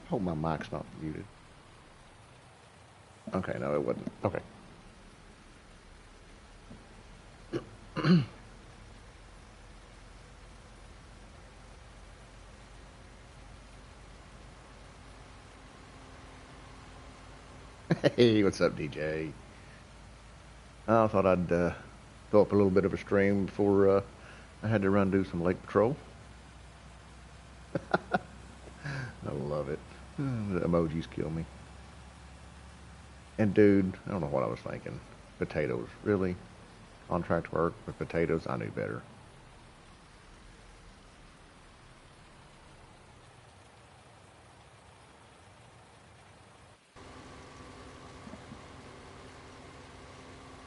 Hope my mic's not muted. Okay, no, it wasn't. Okay. Hey, what's up, DJ? I thought I'd throw up a little bit of a stream before I had to run do some lake patrol. I love it. The emojis kill me. And dude, I don't know what I was thinking. Potatoes, really? Contract work with potatoes? I knew better.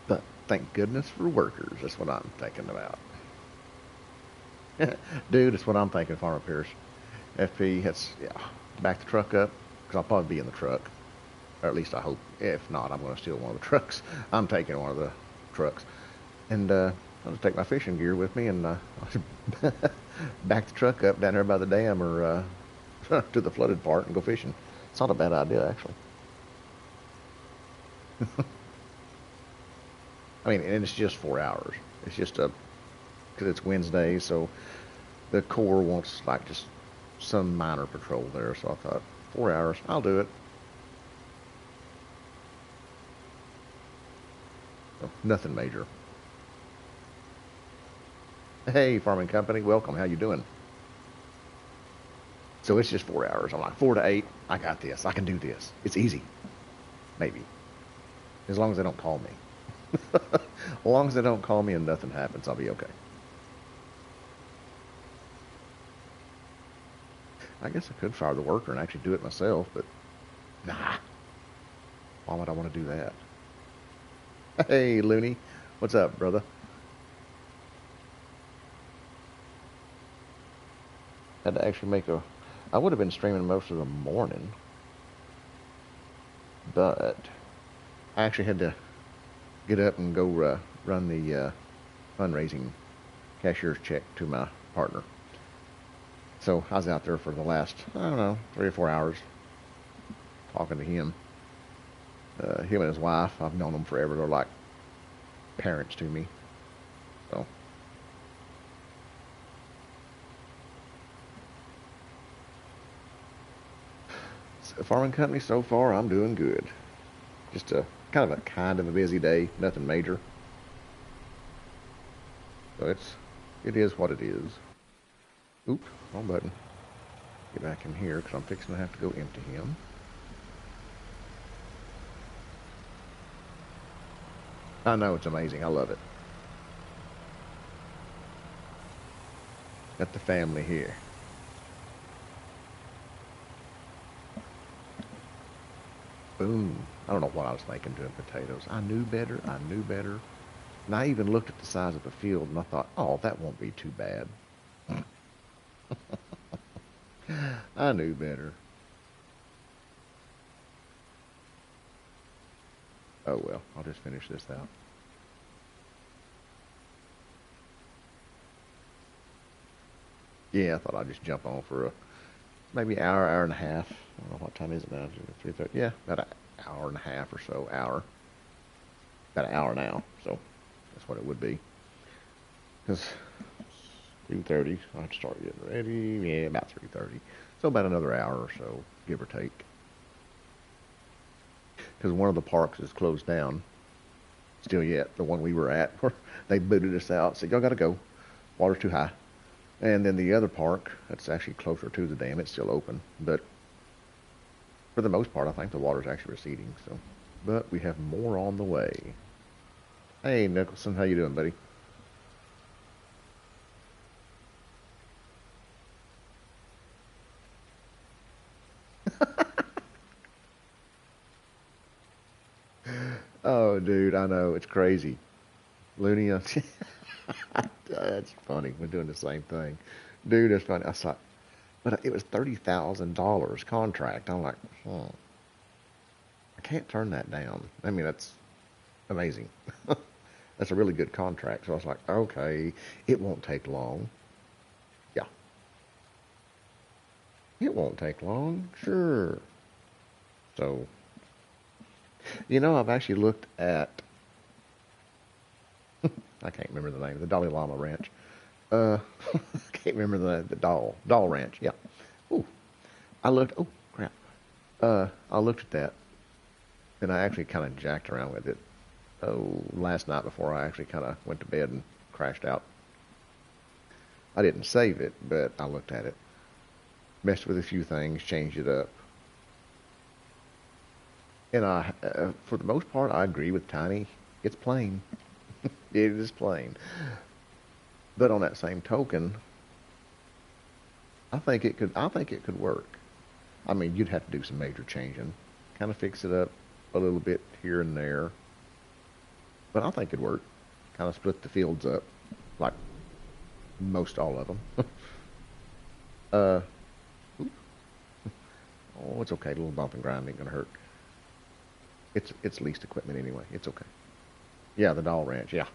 But thank goodness for workers. That's what I'm thinking about. Dude, that's what I'm thinking, Farmer Pierce. FP, that's, yeah, back the truck up, because I'll probably be in the truck. Or at least I hope. If not, I'm going to steal one of the trucks. I'm taking one of the trucks. And I'll just take my fishing gear with me and I'll back the truck up down there by the dam or to the flooded part and go fishing. It's not a bad idea, actually. I mean, and it's just 4 hours. It's just because it's Wednesday, so the Corps wants like just some minor patrol there. So I thought 4 hours, I'll do it. So, nothing major. Hey, farming company, welcome. How you doing? So it's just 4 hours. I'm like 4 to 8. I got this. I can do this. It's easy, maybe, as long as they don't call me. As long as they don't call me and nothing happens, I'll be okay. I guess I could fire the worker and actually do it myself, but nah. Why would I want to do that? Hey, Looney, what's up, brother? Had to actually make a. I would have been streaming most of the morning, but I actually had to get up and go run the fundraising cashier's check to my partner. So I was out there for the last, I don't know, 3 or 4 hours talking to him. Him and his wife, I've known them forever. They're like parents to me. So, farming company so far, I'm doing good. Just a kind of a busy day, nothing major. So it is what it is. Oop, wrong button. Get back in here because I'm fixing to have to go empty him. I know, it's amazing. I love it. Got the family here. Boom. I don't know what I was thinking doing potatoes. I knew better. I knew better. And I even looked at the size of the field and I thought, oh, that won't be too bad. I knew better. Oh well, I'll just finish this out. Yeah, I thought I'd just jump on for a maybe hour, hour and a half. I don't know what time is it now. 3:30. Yeah, about an hour and a half or so. Hour. About an hour now. So that's what it would be. Because 3:30, I have to start getting ready. Yeah, about 3:30. So about another hour or so, give or take. Because one of the parks is closed down still yet. The one we were at, where they booted us out. Said y'all got to go. Water's too high. And then the other park, that's actually closer to the dam, it's still open. But for the most part, I think the water's actually receding. So, but we have more on the way. Hey, Nicholson, how you doing, buddy? Oh, dude, I know it's crazy. Lunia, that's funny. We're doing the same thing, dude. It's funny. I saw, but it was $30,000 contract. I'm like, I can't turn that down. I mean, that's amazing. That's a really good contract. So I was like, okay, it won't take long. Yeah. It won't take long, sure. So, you know, I've actually looked at, I can't remember the name, the Dalai Lama Ranch. I can't remember the Doll Ranch. Yeah. Ooh, oh, crap. I looked at that, and I actually kind of jacked around with it. Oh, last night before I actually kind of went to bed and crashed out. I didn't save it, but I looked at it, messed with a few things, changed it up. And for the most part, I agree with Tiny. It's plain. It is plain. But on that same token, I think it could work. I mean, you'd have to do some major changing, kind of fix it up a little bit here and there. But I think it'd work. Kind of split the fields up, like most all of them. uh, oh, it's okay. A little bump and grind ain't gonna hurt. It's leased equipment anyway. It's okay. Yeah, the Doll Ranch. Yeah,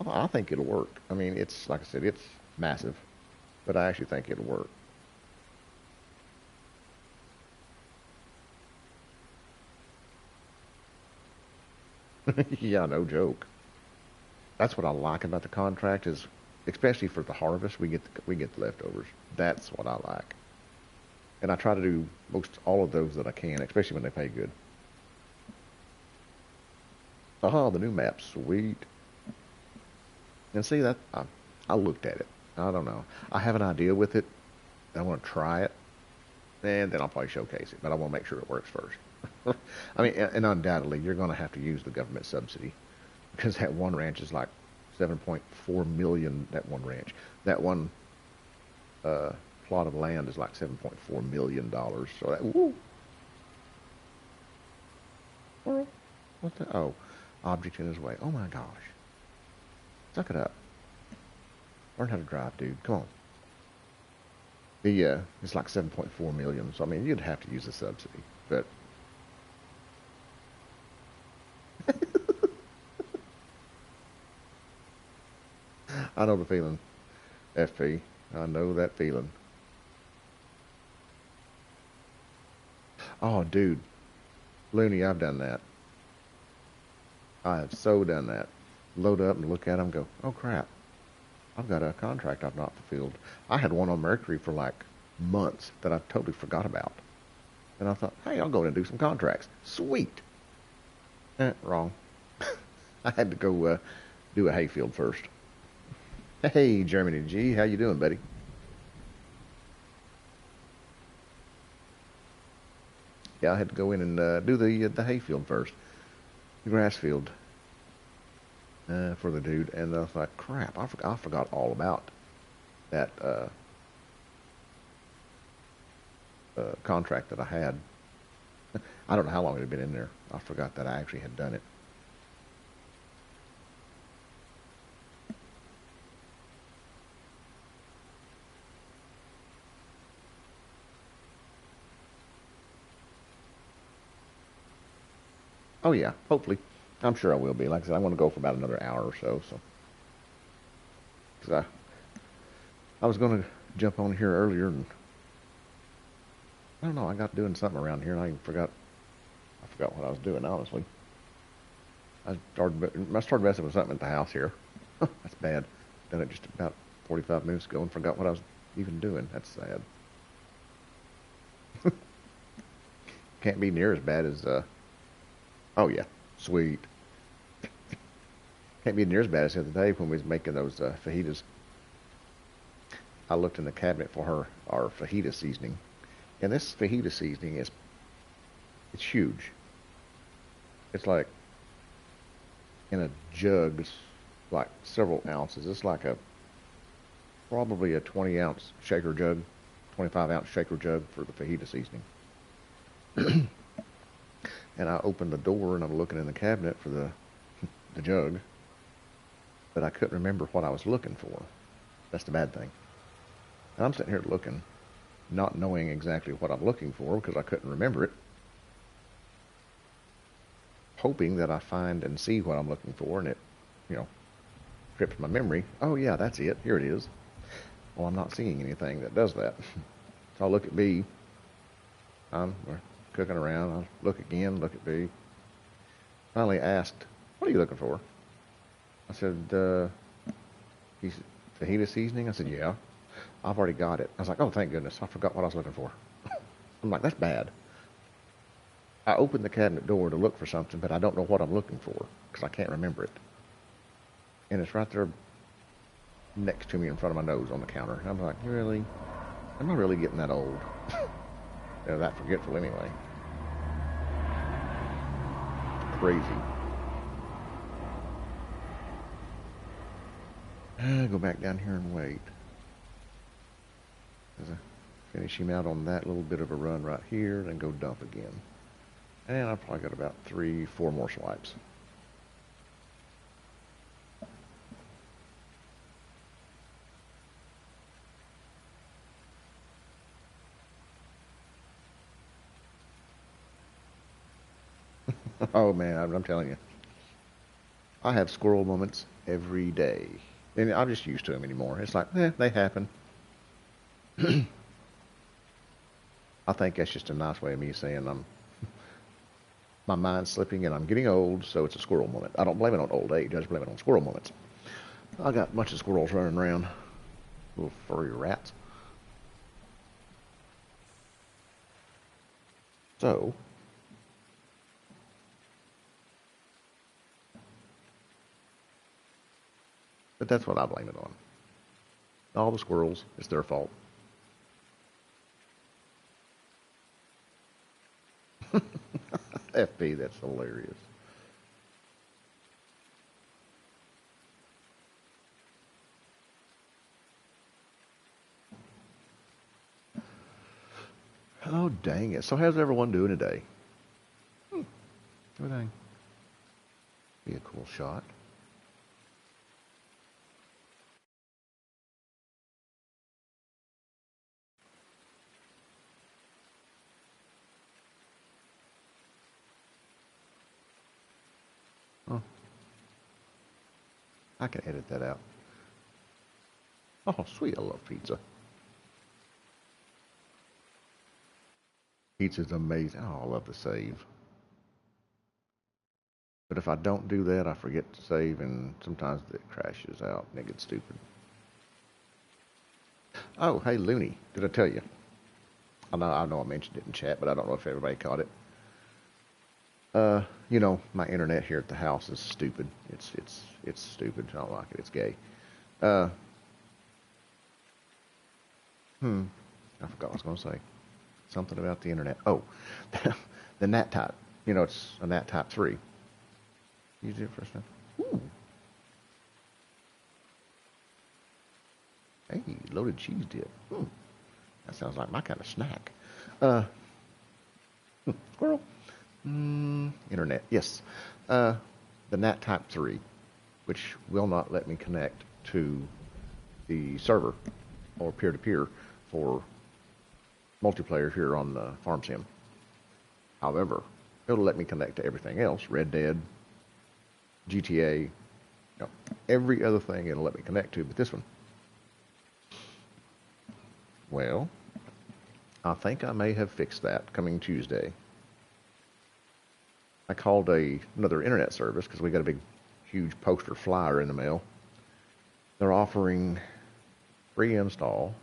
I think it'll work. I mean, it's like I said, it's massive, but I actually think it'll work. Yeah, no joke. That's what I like about the contract is, especially for the harvest, we get the leftovers. That's what I like, and I try to do most all of those that I can, especially when they pay good. Oh, the new map, sweet. And see that I looked at it. I don't know. I have an idea with it. I want to try it, and then I'll probably showcase it. But I want to make sure it works first. I mean, and undoubtedly, you're going to have to use the government subsidy because that one ranch is like 7.4 million. That one ranch, that one uh, plot of land is like 7.4 million dollars. So that woo, what the oh, object in his way. Oh my gosh, suck it up. Learn how to drive, dude. Come on. The it's like 7.4 million. So I mean, you'd have to use a subsidy, but I know the feeling. FP, I know that feeling. Oh, dude, Looney, I've done that. I have so done that. Load up and look at them, go, oh crap, I've got a contract I've not fulfilled. I had one on Mercury for like months that I totally forgot about. And I thought, hey, I'll go in and do some contracts. Sweet. Wrong. I had to go do a hayfield first. Hey, Germany G, how you doing, buddy? Yeah, I had to go in and do the hayfield first, the grass field for the dude, and I was like, crap, I forgot all about that contract that I had. I don't know how long it had been in there. I forgot that I actually had done it. Oh yeah, hopefully. I'm sure I will be. Like I said, I want to go for about another hour or so. So, because I was going to jump on here earlier, and I don't know. I got doing something around here, and I forgot what I was doing. Honestly, I started messing with something at the house here. That's bad. Done it just about 45 minutes ago and forgot what I was even doing. That's sad. Can't be near as bad as oh yeah, sweet. Can't be near as bad as the other day when we was making those fajitas. I looked in the cabinet for our fajita seasoning, and this fajita seasoning is it's huge. It's like in a jug, it's like several ounces. It's like a probably a 20-ounce shaker jug, 25-ounce shaker jug for the fajita seasoning. And I opened the door and I'm looking in the cabinet for the jug, but I couldn't remember what I was looking for. That's the bad thing. And I'm sitting here looking, not knowing exactly what I'm looking for because I couldn't remember it, hoping that I find and see what I'm looking for, and it, you know, trips my memory. Oh yeah, that's it. Here it is. Well, I'm not seeing anything that does that. So I look at B. We're cooking around. I look again, look at B. Finally asked, "What are you looking for?" I said, he's fajita seasoning? I said, "Yeah. I've already got it." I was like, "Oh, thank goodness. I forgot what I was looking for." I'm like, "That's bad." I opened the cabinet door to look for something, but I don't know what I'm looking for because I can't remember it. And it's right there next to me in front of my nose on the counter. And I'm like, really? Am I really getting that old? They're that forgetful anyway. Crazy. Go back down here and wait. As I finish him out on that little bit of a run right here, then go dump again. And I've probably got about 3, 4 more swipes. Oh man, I'm telling you. I have squirrel moments every day. And I'm just used to them anymore. It's like, they happen. I think that's just a nice way of me saying my mind's slipping and I'm getting old, so it's a squirrel moment. I don't blame it on old age. I just blame it on squirrel moments. I got a bunch of squirrels running around, little furry rats. So, but that's what I blame it on. All the squirrels, it's their fault. FB, that's hilarious. Oh, dang it. So how's everyone doing today? Everything. Be a cool shot. Oh, I can edit that out. Oh, sweet. I love pizza. Pizza's amazing. Oh, I love to save. But if I don't do that, I forget to save, and sometimes it crashes out and it gets stupid. Oh, hey, Looney. Did I tell you? I know I mentioned it in chat, but I don't know if everybody caught it. My internet here at the house is stupid. It's stupid. I don't like it. It's gay. Uh, I forgot what I was going to say. Something about the internet. Oh, the NAT type. It's a NAT type 3. Use it first time. Ooh. Hey, loaded cheese dip. That sounds like my kind of snack. Uh, Squirrel. Internet. Yes. The NAT type 3, which will not let me connect to the server or peer-to-peer for multiplayer here on the Farm Sim. However, it'll let me connect to everything else, Red Dead, GTA, every other thing it'll let me connect to, but this one. Well, I think I may have fixed that coming Tuesday. I called another internet service because we got a big, huge poster flyer in the mail. They're offering free install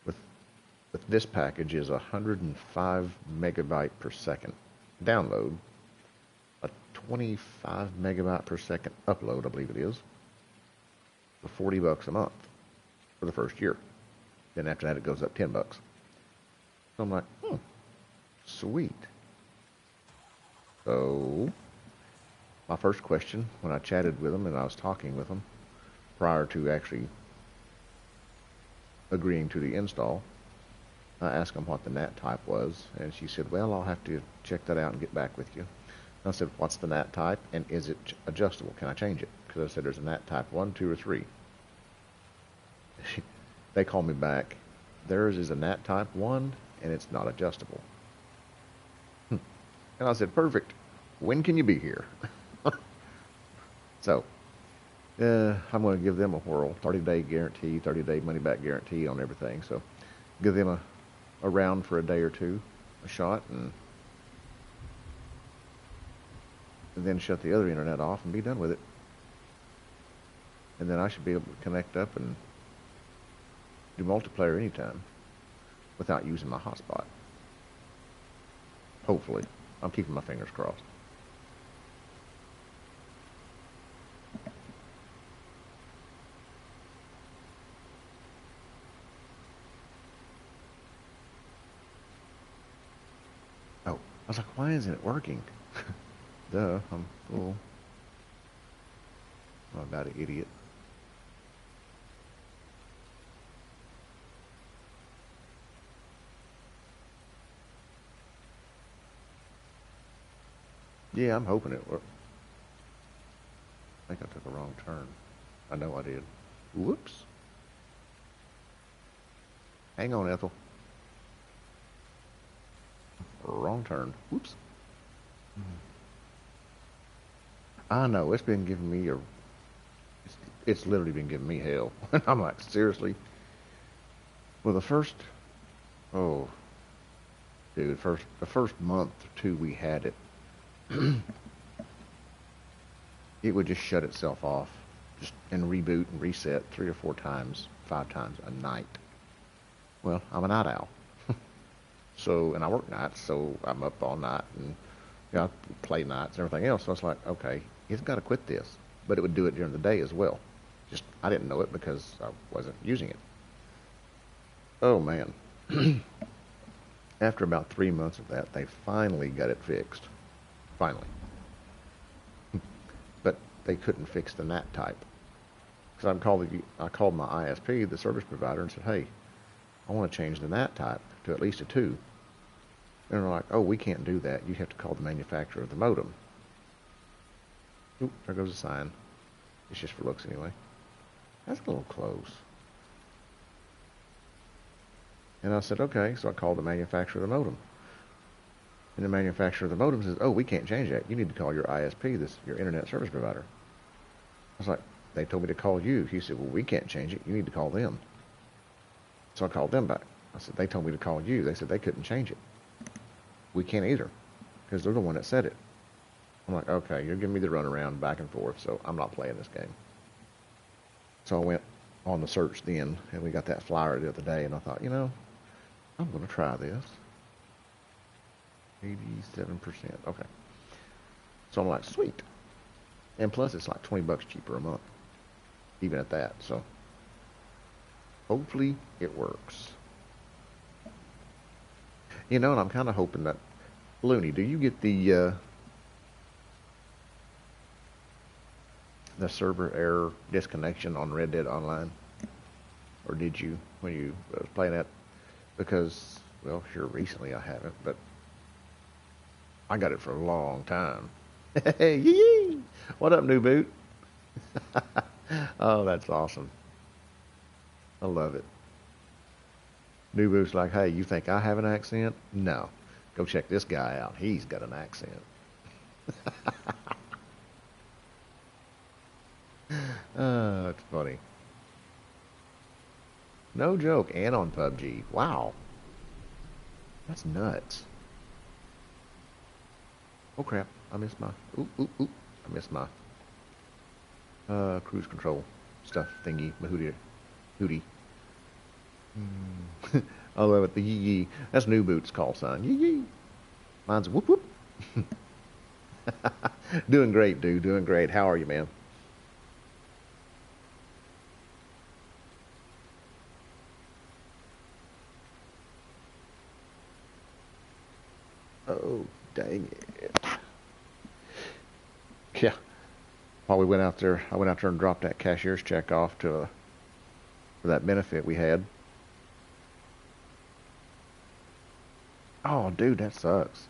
with this package is 105 megabyte per second download, a 25 megabyte per second upload, I believe it is, for $40 a month for the first year. Then after that, it goes up $10. So I'm like, sweet. So my first question when I chatted with them and I was talking with them prior to actually agreeing to the install, I asked them what the NAT type was, and she said, "Well, I'll have to check that out and get back with you." And I said, "What's the NAT type, and is it adjustable? Can I change it?" Because I said there's a NAT type 1, 2, or 3. They called me back. Theirs is a NAT type 1, and it's not adjustable. And I said, "Perfect. When can you be here?" So I'm going to give them a whirl. 30-day guarantee, 30-day money-back guarantee on everything. So give them a round for a day or two, a shot, and then shut the other internet off and be done with it. And then I should be able to connect up and do multiplayer anytime without using my hotspot. Hopefully. I'm keeping my fingers crossed. Oh, I was like, why isn't it working? Duh, I'm a fool. I'm about an idiot. Yeah, I'm hoping it works. I think I took a wrong turn. I know I did. Whoops. Hang on, Ethel. Wrong turn. Whoops. I know, it's been giving me it's literally been giving me hell. I'm like, seriously? Well, oh, dude, the first month or two we had it, it would just shut itself off, and reboot and reset 3 or 4 times, 5 times a night. Well, I'm a night owl. So, and I work nights, so I'm up all night, and I play nights and everything else. So I was like, okay, it's got to quit this. But it would do it during the day as well. Just, I didn't know it because I wasn't using it. Oh, man. After about 3 months of that, they finally got it fixed. Finally. But they couldn't fix the NAT type. Because I called my ISP, the service provider, and said, hey, I want to change the NAT type to at least a 2. And they're like, oh, we can't do that. You have to call the manufacturer of the modem. Oop, there goes a sign. It's just for looks anyway. That's a little close. And I said, okay. So I called the manufacturer of the modem. And the manufacturer of the modem says, oh, we can't change that. You need to call your ISP, your internet service provider. I was like, they told me to call you. He said, well, we can't change it. You need to call them. So I called them back. I said, they told me to call you. They said they couldn't change it. We can't either, because they're the one that said it. I'm like, okay, you're giving me the runaround back and forth, so I'm not playing this game. So I went on the search then, and we got that flyer the other day, and I thought, I'm going to try this. 87%. Okay. So I'm like, sweet. And plus, it's like $20 cheaper a month, even at that. So hopefully it works. And I'm kind of hoping that, Looney, do you get the server error disconnection on Red Dead Online? Or did you when you was playing that? Because, well, sure, recently I haven't, but I got it for a long time. Hey, yee! What up, new boot? Oh, that's awesome. I love it. New boot's like, hey, you think I have an accent? No. Go check this guy out. He's got an accent. Oh, it's funny. No joke. And on PUBG. Wow. That's nuts. Oh, crap. I missed my... Oop. I missed my cruise control stuff thingy. My hootie. I love it. The yee. That's New Boot's call sign. Yee. Mine's whoop whoop. Doing great, dude. Doing great. How are you, man? Oh, dang it. Yeah. While we went out there, I went out there and dropped that cashier's check off for that benefit we had. Oh, dude, that sucks.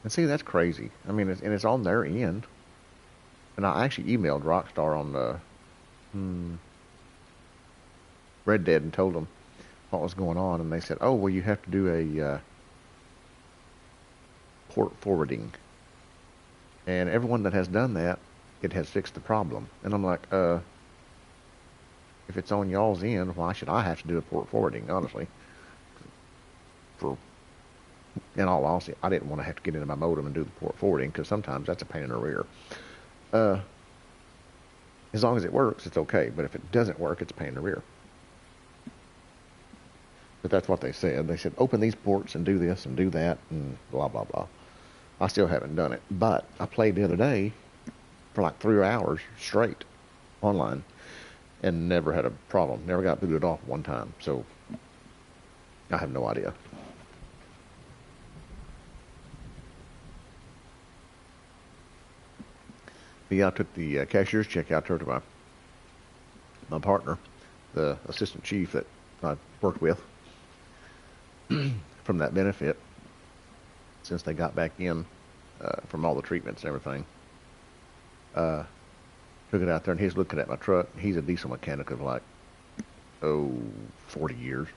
And see, that's crazy. I mean, it's on their end. And I actually emailed Rockstar on the Red Dead and told them what was going on, and they said, "Oh, well, you have to do a port forwarding." And everyone that has done that it has fixed the problem. And I'm like, if it's on y'all's end, why should I have to do a port forwarding, honestly? For In all honesty, I didn't want to have to get into my modem and do the port forwarding because sometimes that's a pain in the rear. Uh, as long as it works, it's okay. But if it doesn't work, it's a pain in the rear. But that's what they said. They said, open these ports and do this and do that and blah, blah, blah. I still haven't done it. But I played the other day for like 3 hours straight online and never had a problem. Never got booted off one time. So I have no idea. But yeah, I took the cashier's check out there to my partner, the assistant chief that I worked with from that benefit since they got back in from all the treatments and everything. Took it out there, and he's looking at my truck. He's a diesel mechanic of like, 40 years.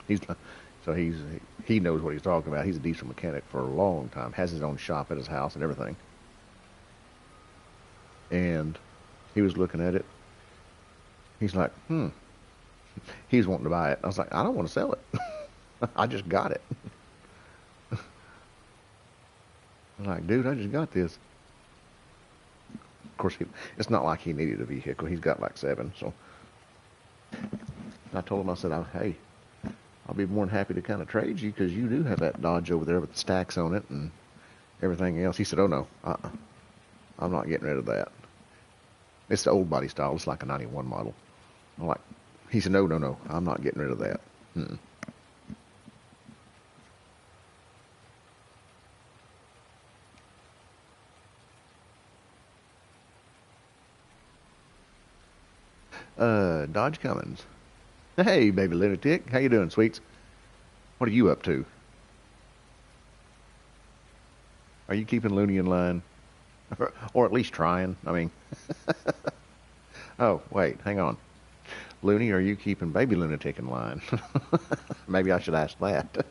He knows what he's talking about. He's a diesel mechanic for a long time. Has his own shop at his house and everything. And he was looking at it. He's like, He's wanting to buy it. I was like, I don't want to sell it. I just got it. I'm like, dude, I just got this. Of course, it's not like he needed a vehicle. He's got like 7, so I told him, I said, hey, I'll be more than happy to kind of trade you because you do have that Dodge over there with the stacks on it and everything else. He said, oh, no, I'm not getting rid of that. It's the old body style. It's like a 91 model. He said, no, I'm not getting rid of that. Dodge Cummins. Hey, baby lunatic. How you doing, sweets? What are you up to? Are you keeping Looney in line? Or at least trying? I mean... Oh, wait, hang on. Looney, are you keeping baby lunatic in line? Maybe I should ask that.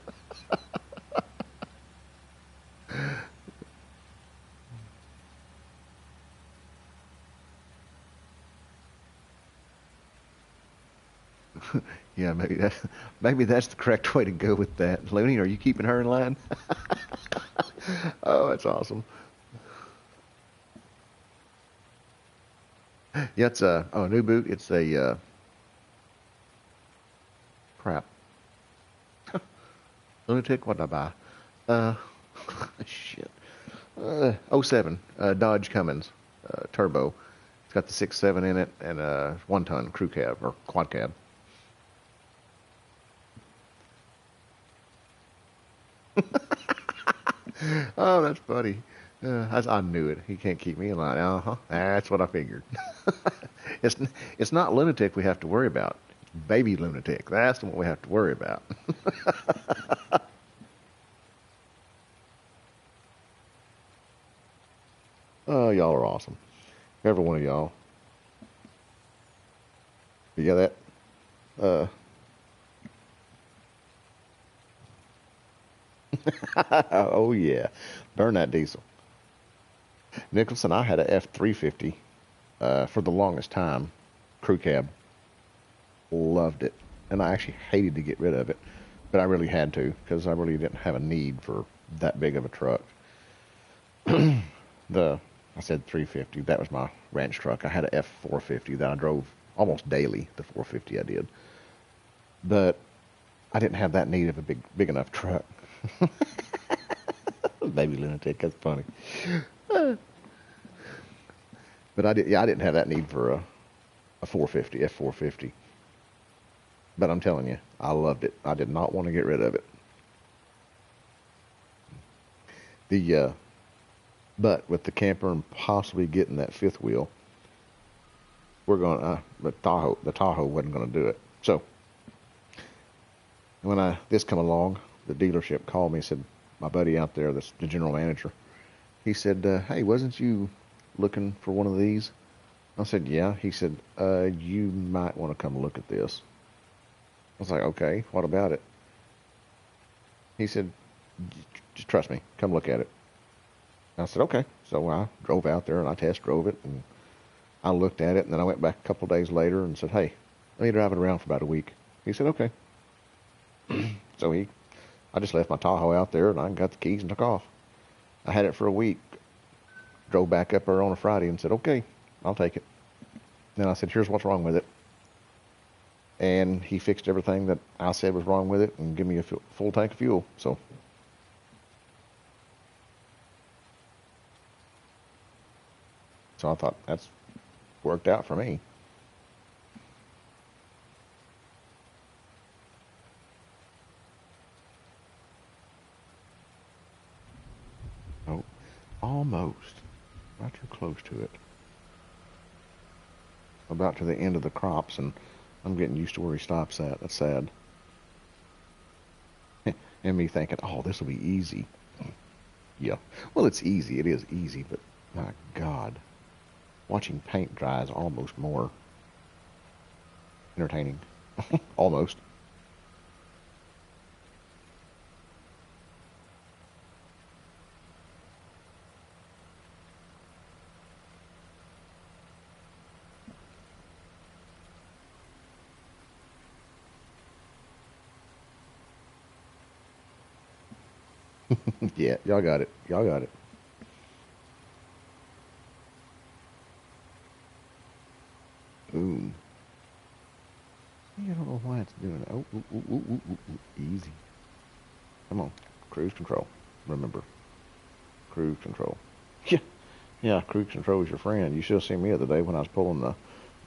Yeah, maybe that's the correct way to go with that. Looney, are you keeping her in line? Oh, that's awesome. Yeah, it's a new boot. It's a crap. Lunatic, what did I buy? Shit. '07 Dodge Cummins turbo. It's got the 6.7 in it and a 1-ton crew cab or quad cab. Oh, that's funny. I knew it. He can't keep me in line. That's what I figured. It's not lunatic we have to worry about. It's baby lunatic. That's what we have to worry about. Oh, y'all are awesome. Every one of y'all. Yeah, that. Uh, oh yeah, burn that diesel. Nicholson, I had a F350 for the longest time, crew cab. Loved it, and I actually hated to get rid of it, but I really had to because I really didn't have a need for that big of a truck. I said 350. That was my ranch truck. I had a F450 that I drove almost daily. The 450 I did, but I didn't have that need of a big enough truck. Baby lunatic, that's funny. But I didn't have that need for a 450, F450. But I'm telling you, I loved it. I did not want to get rid of it. But with the camper and possibly getting that fifth wheel, we're going. The Tahoe wasn't going to do it. So when this come along, the dealership called me and said, my buddy out there, that's the general manager, he said, hey, wasn't you looking for one of these? I said, yeah. He said, you might want to come look at this. I was like, okay, what about it? He said, trust me, come look at it. I said, okay. So I drove out there and I test drove it and I looked at it, and then I went back a couple days later and said, hey, let me drive it around for about a week. He said, okay. So I just left my Tahoe out there, and I got the keys and took off. I had it for a week. Drove back up there on a Friday and said, okay, I'll take it. Then I said, here's what's wrong with it. And he fixed everything that I said was wrong with it and give me a full tank of fuel. So I thought that's worked out for me. Oh, almost. Not too close to it. About to the end of the crops, and I'm getting used to where he stops at. That's sad. And me thinking, oh, this will be easy. Yeah. Well, it's easy. It is easy, but my God. Watching paint dry is almost more entertaining. Almost. Yeah, y'all got it. Y'all got it. Ooh. I don't know why it's doing it. Oh, ooh, ooh, ooh, ooh, ooh, ooh. Easy. Come on. Cruise control. Remember. Cruise control. Yeah. Yeah, cruise control is your friend. You should have seen me the other day when I was pulling the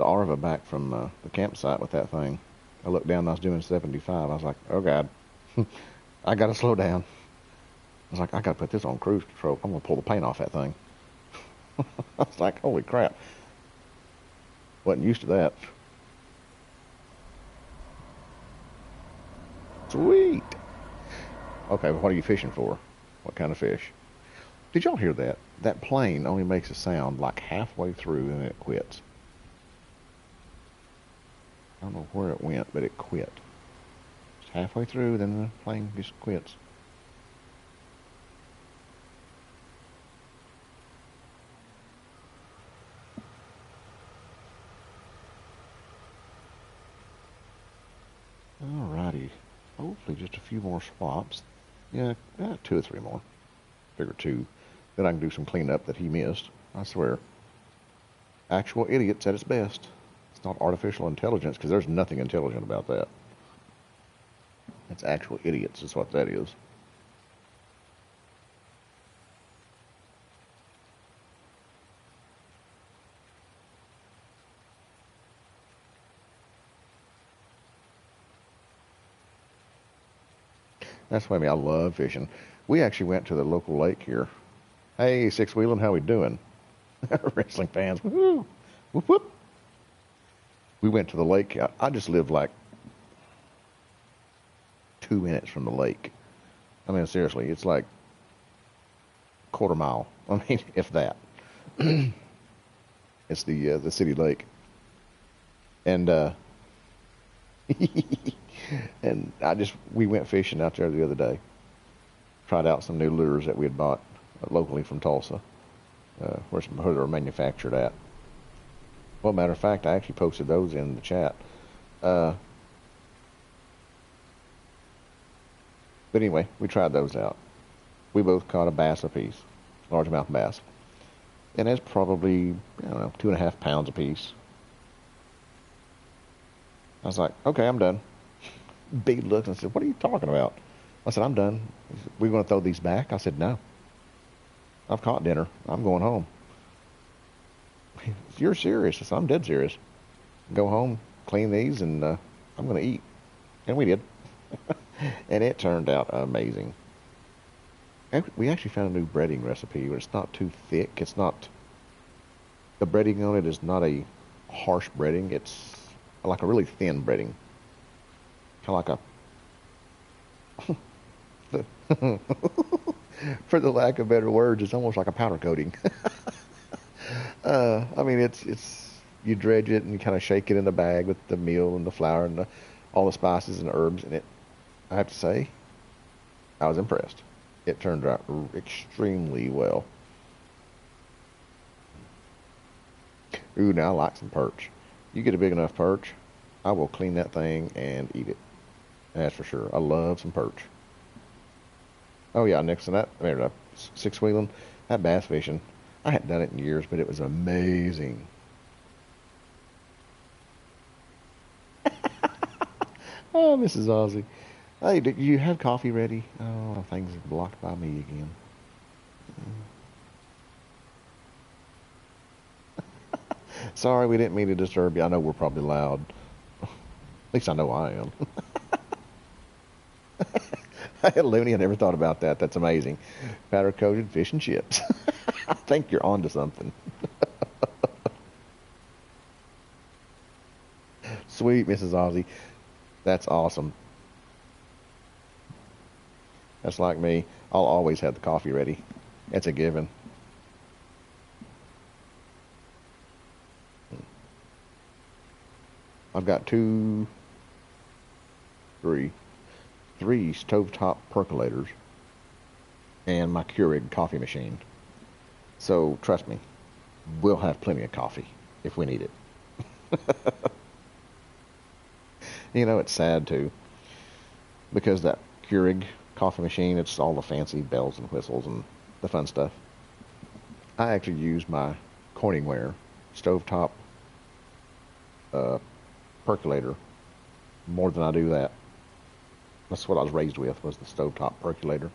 Arva back from the campsite with that thing. I looked down and I was doing 75. I was like, oh, God. I got to slow down. I was like, I got to put this on cruise control. I'm going to pull the paint off that thing. I was like, holy crap. Wasn't used to that. Sweet. Okay, well, what are you fishing for? What kind of fish? Did y'all hear that? That plane only makes a sound like halfway through and it quits. I don't know where it went, but it quit. It's halfway through, then the plane just quits. Alrighty. Hopefully just a few more swaps. Yeah, 2 or 3 more. Figure 2. Then I can do some cleanup that he missed. I swear. Actual idiots at its best. It's not artificial intelligence, because there's nothing intelligent about that. It's actual idiots is what that is. That's why I love fishing. We actually went to the local lake here. Hey, Six Wheeling, how we doing? Wrestling fans, woohoo! Whoop whoop! We went to the lake. I just live like 2 minutes from the lake. I mean, seriously, it's like quarter mile. I mean, if that. It's the city lake, and and we went fishing out there the other day. Tried out some new lures that we had bought locally from Tulsa, where they're manufactured at. Well, matter of fact, I actually posted those in the chat. But anyway, we tried those out. We both caught a bass apiece, largemouth bass. And it's probably, I don't know, 2.5 pounds apiece. I was like, okay, I'm done. Big looked and said, what are you talking about? I said, I'm done. He said, we're going to throw these back? I said, no. I've caught dinner. I'm going home. You're serious? I said, I'm dead serious. Go home, clean these, and I'm going to eat. And we did. And it turned out amazing. And we actually found a new breading recipe where it's not too thick. It's not, the breading on it is not a harsh breading. It's like a really thin breading. Kind of like a, for the lack of better words, it's almost like a powder coating. I mean, it's you dredge it and you kind of shake it in the bag with the meal and the flour and all the spices and herbs in it. I have to say, I was impressed. It turned out extremely well. Ooh, now I like some perch. You get a big enough perch, I will clean that thing and eat it. That's for sure. I love some perch. Oh yeah, next to that, I mean, six wheeling, that bass fishing. I hadn't done it in years, but it was amazing. Oh, Mrs. Ozzy. Hey, did you have coffee ready? Oh, things are blocked by me again. Sorry, we didn't mean to disturb you. I know we're probably loud. At least I know I am. Looney, I never thought about that. That's amazing. Powder coated fish and chips. I think you're onto something. Sweet, Mrs. Ozzy. That's awesome. That's like me. I'll always have the coffee ready. It's a given. I've got three stovetop percolators and my Keurig coffee machine. So trust me, we'll have plenty of coffee if we need it. You know, it's sad too, because that Keurig coffee machine, it's all the fancy bells and whistles and the fun stuff. I actually use my Corningware stovetop uh, percolator more than I do that. That's what I was raised with, was the stovetop percolator.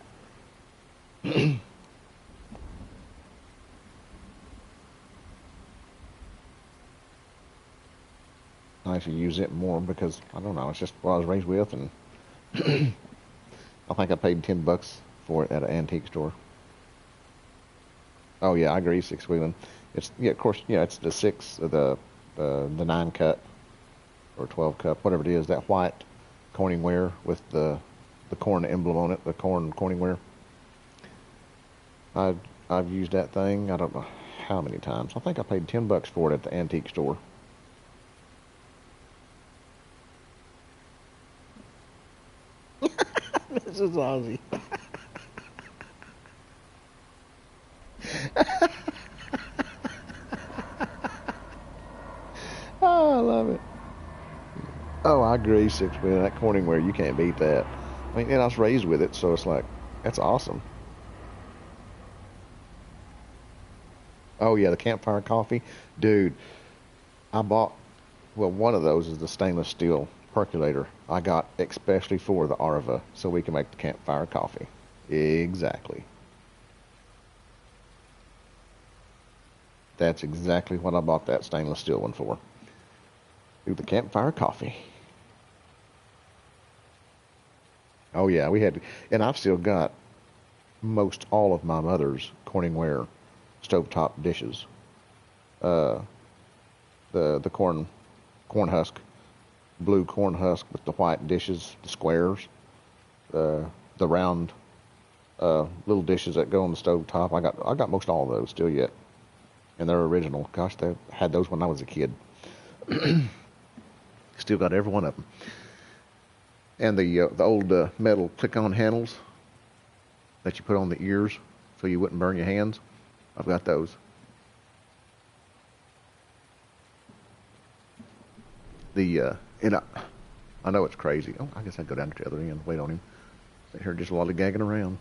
I actually use it more because, I don't know, it's just what I was raised with, and I think I paid $10 for it at an antique store. Oh yeah, I agree, six wheeling. It's, yeah, of course, yeah, it's the six, the 9 cup or 12 cup, whatever it is, that white Corningware with the corn emblem on it, the Corningware. I've used that thing, I don't know how many times. I think I paid $10 for it at the antique store. This is Ozzy. Oh, I love it. Oh, I agree, six wheel. That Corningware, you can't beat that. I mean, and I was raised with it, so it's like, that's awesome. Oh yeah, the campfire coffee, dude. I bought, well, one of those is the stainless steel percolator I got especially for the Arva, so we can make the campfire coffee. Exactly. That's exactly what I bought that stainless steel one for. Do the campfire coffee. Oh yeah, we had, and I've still got most all of my mother's Corningware stovetop dishes. Uh, the corn husk, blue corn husk with the white dishes, the squares, the round little dishes that go on the stove top. I got most all of those still yet, and they're original. Gosh, they had those when I was a kid. Still got every one of them. And the old metal click-on handles that you put on the ears so you wouldn't burn your hands. I've got those. And I know it's crazy. Oh, I guess I'd go down to the other end, wait on him. Sit here just a lot of gagging around.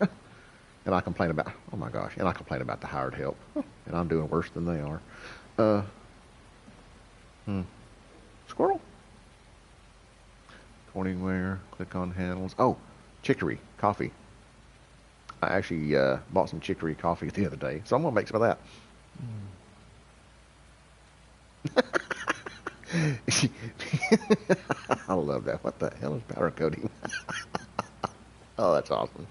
And I complain about, oh my gosh, and I complain about the hired help. And I'm doing worse than they are. Uh, Squirrel? Corningware, click-on handles. Oh, chicory coffee. I actually bought some chicory coffee the other day, so I'm gonna make some of that. I love that. What the hell is powder coating? Oh, that's awesome.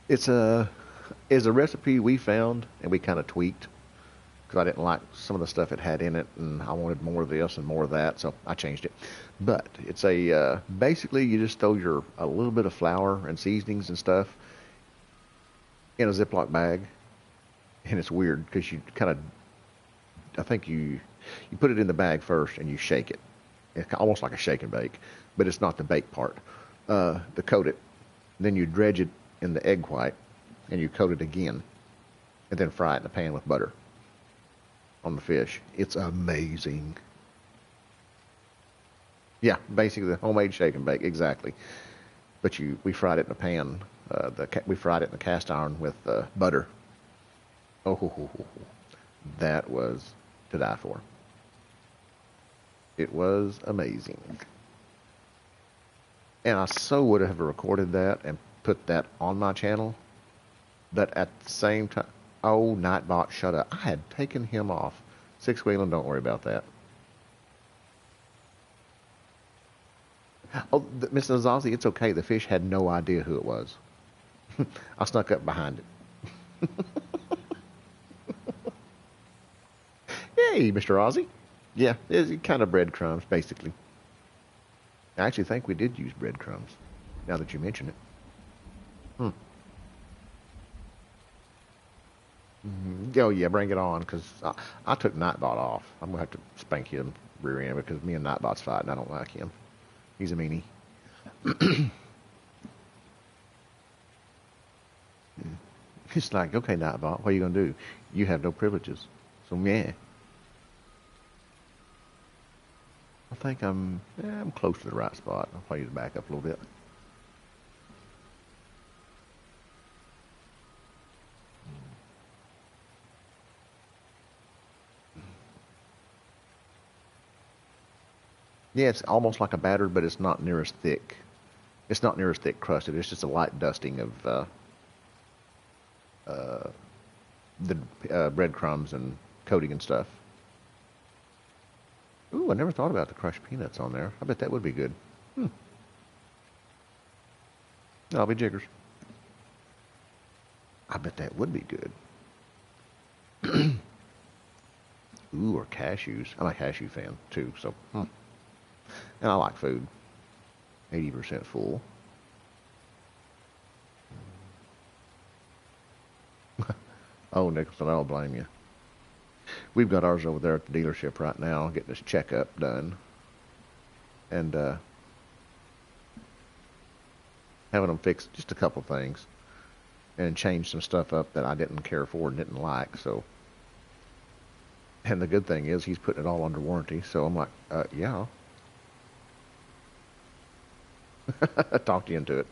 It's a recipe we found and we kind of tweaked because I didn't like some of the stuff it had in it, and I wanted more of this and more of that, so I changed it. But it's basically you just throw a little bit of flour and seasonings and stuff in a Ziploc bag, and it's weird because you kind of, I think you put it in the bag first and you shake it. It's almost like a shake and bake, but it's not the bake part. To coat it, then you dredge it in the egg white, and you coat it again, and then fry it in the pan with butter on the fish. It's amazing. Yeah, basically the homemade shake and bake, exactly. But we fried it in a pan. We fried it in the cast iron with butter. Oh, that was to die for. It was amazing. And I so would have recorded that and put that on my channel. But at the same time, oh, Nightbot, shut up. I had taken him off. Six Wheeling, don't worry about that. Oh, Mr. Zazie, it's okay. The fish had no idea who it was. I snuck up behind it. Hey, Mr. Ozzy. Yeah, it's kind of breadcrumbs, basically. I actually think we did use breadcrumbs, now that you mention it. Hmm. Oh, yeah, bring it on, because I took Nightbot off. I'm going to have to spank him rear end, because me and Nightbot's fighting. I don't like him. He's a meanie. It's like, okay, Nightbot, what are you going to do? You have no privileges. So, yeah. I think I'm close to the right spot. I'll probably back up a little bit. Yeah, it's almost like a batter, but it's not near as thick. It's not near as thick crusted. It's just a light dusting of the breadcrumbs and coating and stuff. Ooh, I never thought about the crushed peanuts on there. I bet that would be good. I'll be jiggers. I bet that would be good. Ooh, or cashews. I'm a cashew fan, too, so... And I like food. 80% full. Oh, Nicholson, I don't blame you. We've got ours over there at the dealership right now, getting his checkup done. And having them fix just a couple things. And change some stuff up that I didn't care for and didn't like, so... And the good thing is he's putting it all under warranty, so I'm like, yeah. Talked you into it.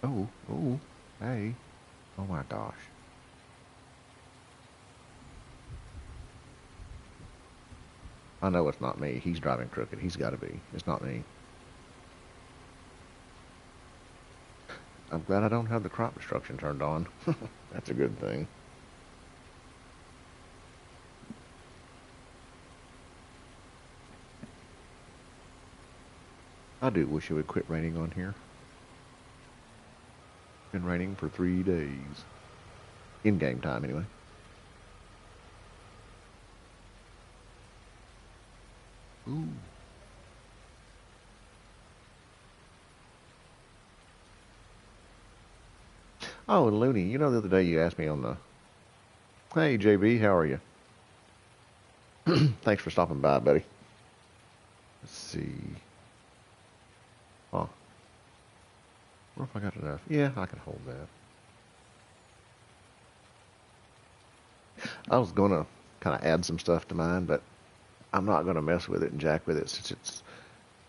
Oh, hey. Oh my gosh. I know it's not me. He's driving crooked. He's got to be. It's not me. I'm glad I don't have the crop destruction turned on. That's a good thing. I do wish it would quit raining on here. It's been raining for 3 days. In game time, anyway. Ooh. Oh, and Looney, you know the other day you asked me on the... Hey, JB, how are you? Thanks for stopping by, buddy. Let's see. Oh. What if I got enough? Yeah, I can hold that. I was going to kind of add some stuff to mine, but I'm not going to mess with it and jack with it since it's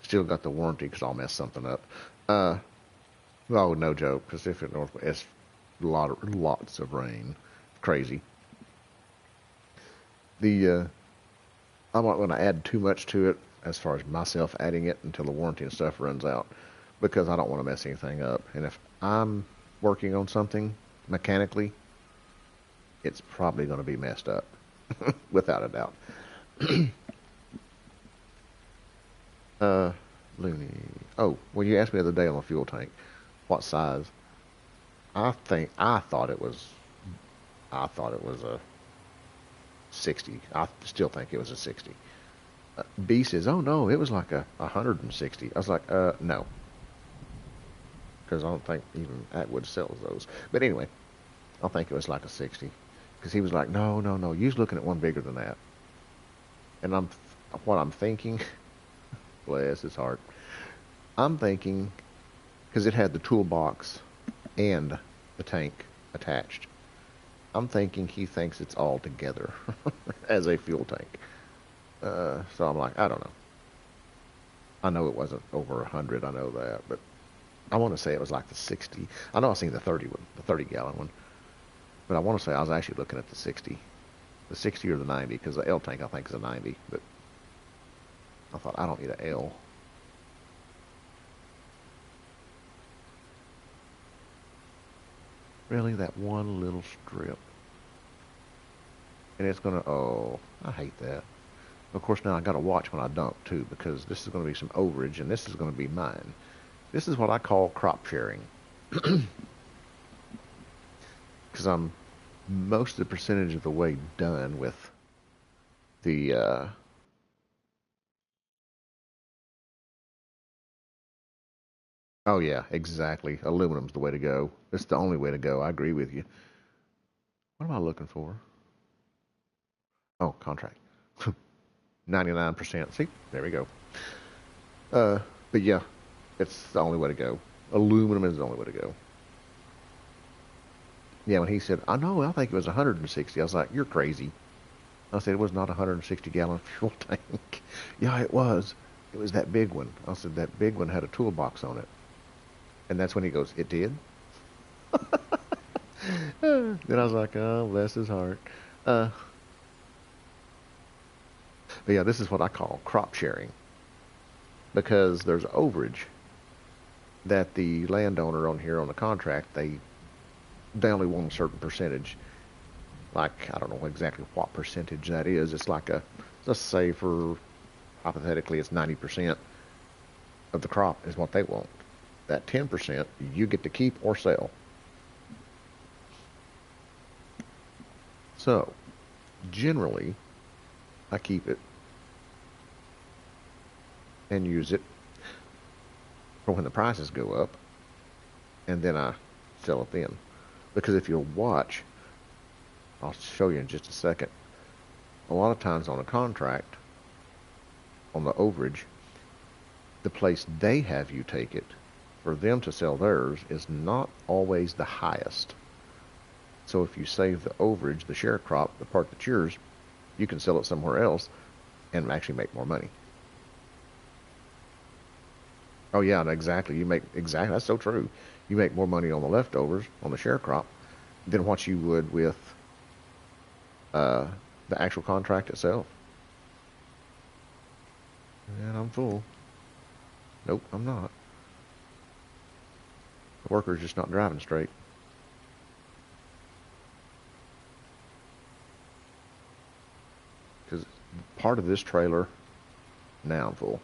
still got the warranty, because I'll mess something up. Oh, no joke, Pacific Northwest, lots of rain. Crazy. I'm not going to add too much to it as far as myself adding it until the warranty and stuff runs out, because I don't want to mess anything up. And if I'm working on something mechanically, it's probably going to be messed up, without a doubt. Looney. Oh, well, you asked me the other day on the fuel tank, what size? I thought it was a 60. I still think it was a 60. B says, oh no, it was like a 160. I was like, no. Because I don't think even Atwood sells those. But anyway, I think it was like a 60. Because he was like, no, you was looking at one bigger than that. And what I'm thinking, bless his heart, I'm thinking, because it had the toolbox and the tank attached. I'm thinking he thinks it's all together as a fuel tank. So I'm like, I don't know. I know it wasn't over 100. I know that, but I want to say it was like the 60. I know I seen the 30 one, the 30-gallon one, but I want to say I was actually looking at the 60 or the 90, because the L tank I think is a 90. But I thought I don't need a L. Really, that one little strip, and it's gonna. Oh, I hate that. Of course, now I got to watch when I dump too, because this is going to be some overage, and this is going to be mine. This is what I call crop sharing, because I'm most of the percentage of the way done with the. Oh yeah, exactly. Aluminum's the way to go. It's the only way to go. I agree with you. What am I looking for? Oh, contract. 99%. See, there we go. Uh, but yeah, it's the only way to go. Aluminum is the only way to go. Yeah, when he said, I know, I think it was 160, I was like, you're crazy. I said, it was not a 160-gallon fuel tank. Yeah, it was. It was that big one. I said, that big one had a toolbox on it. And that's when he goes, it did? Then I was like, oh, bless his heart. Uh, but yeah, this is what I call crop sharing, because there's overage that the landowner on here on the contract, they only want a certain percentage. Like, I don't know exactly what percentage that is. It's like let's say for hypothetically, it's 90% of the crop is what they want. That 10% you get to keep or sell. So, generally, I keep it and use it for when the prices go up, and then I sell it then. Because if you'll watch, I'll show you in just a second. A lot of times on a contract, on the overage, the place they have you take it for them to sell theirs is not always the highest. So if you save the overage, the share crop, the part that's yours, you can sell it somewhere else and actually make more money. Oh yeah, exactly. That's so true. You make more money on the leftovers, on the share crop, than what you would with uh, the actual contract itself. And I'm full. Nope, I'm not. The worker's just not driving straight. Because part of this trailer, now I'm full.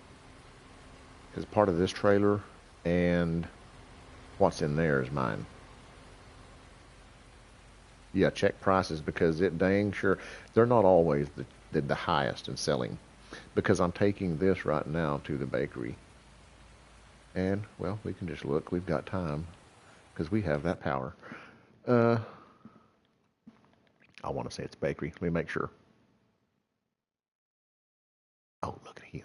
Because part of this trailer and what's in there is mine. Yeah, check prices, because it dang sure they're not always the highest in selling. Because I'm taking this right now to the bakery, and well, we can just look. We've got time because we have that power. Uh, I want to say it's bakery. Let me make sure. Oh, look at him.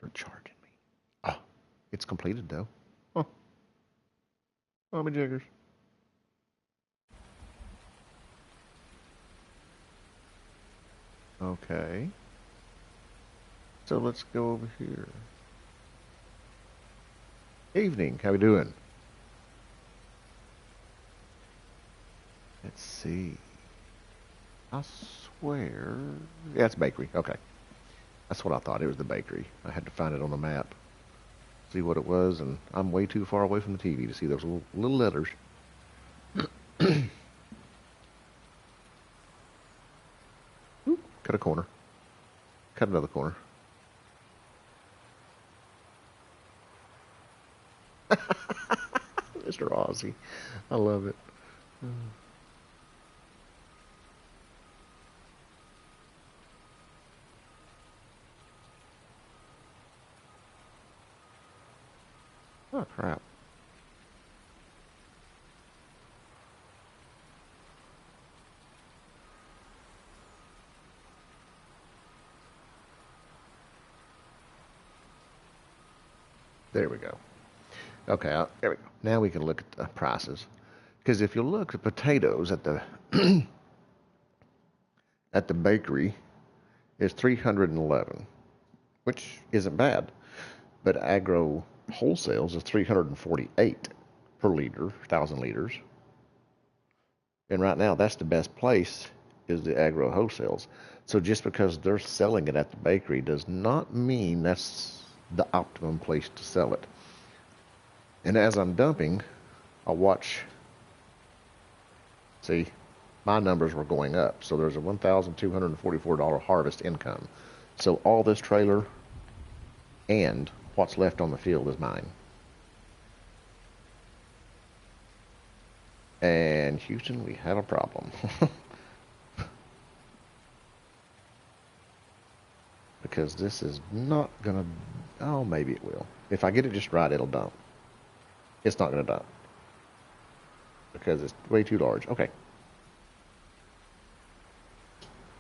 They're charging me. Oh, it's completed though. Oh, oh my jiggers. Okay. So let's go over here. Evening. How we doing? Let's see. I swear. Yeah, it's bakery. Okay. That's what I thought. It was the bakery. I had to find it on the map, see what it was, and I'm way too far away from the TV to see those little letters. Ooh, cut a corner. Cut another corner. Mr. Aussie. I love it. Oh, crap. There we go. Okay, there we go. Now we can look at the prices. Because if you look at potatoes at the at the bakery is 311, which isn't bad. But agro wholesales is 348 per liter, 1,000 liters. And right now, that's the best place is the agro wholesales. So just because they're selling it at the bakery does not mean that's the optimum place to sell it. And as I'm dumping, I'll watch. See, my numbers were going up. So there's a $1,244 harvest income. So all this trailer and what's left on the field is mine. And Houston, we have a problem. Because this is not gonna, oh, maybe it will. If I get it just right, it'll dump. It's not gonna dump. Because it's way too large. Okay.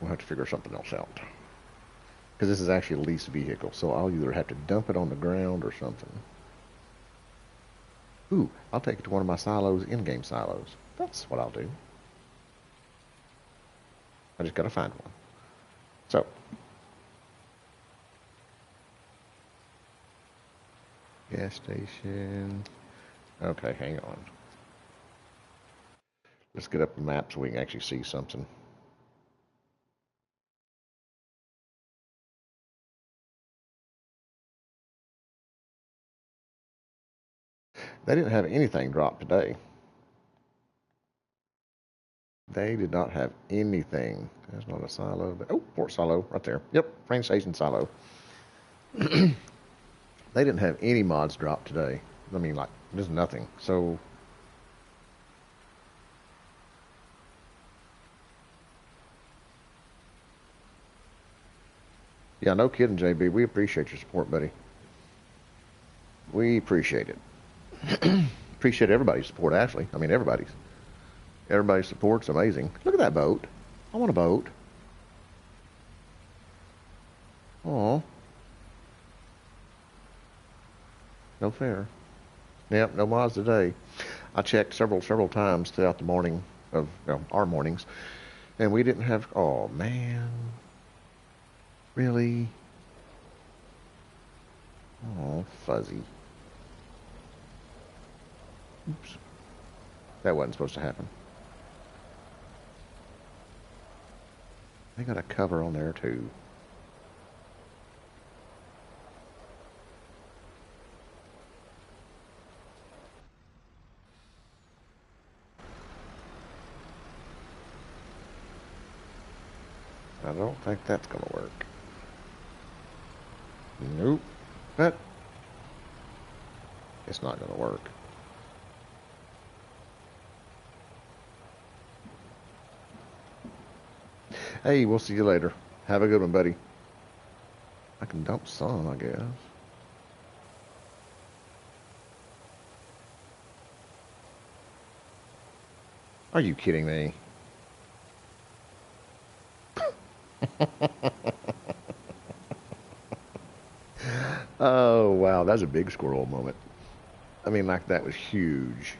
We'll have to figure something else out. Because this is actually a leased vehicle, so I'll either have to dump it on the ground or something. Ooh, I'll take it to one of my silos, in-game silos. That's what I'll do. I just gotta find one. So. Gas station. Okay, hang on. Let's get up the map so we can actually see something. They didn't have anything drop today. They did not have anything. That's not a silo. But, oh, port silo right there. Yep, train station silo. They didn't have any mods drop today. I mean, like, there's nothing. So, yeah, no kidding, JB. We appreciate your support, buddy. We appreciate it. Appreciate everybody's support, actually. I mean, everybody's. Everybody's support's amazing. Look at that boat. I want a boat. Oh. No fair. Yep, no mods today. I checked several times throughout the morning of our mornings, and we didn't have. Oh man, really? Oh, fuzzy. Oops, that wasn't supposed to happen. They got a cover on there too. I don't think that's gonna work. Nope. But it's not gonna work. Hey, we'll see you later. Have a good one, buddy. I can dump some, I guess. Are you kidding me? Oh, wow, that's a big squirrel moment. I mean, like, that was huge.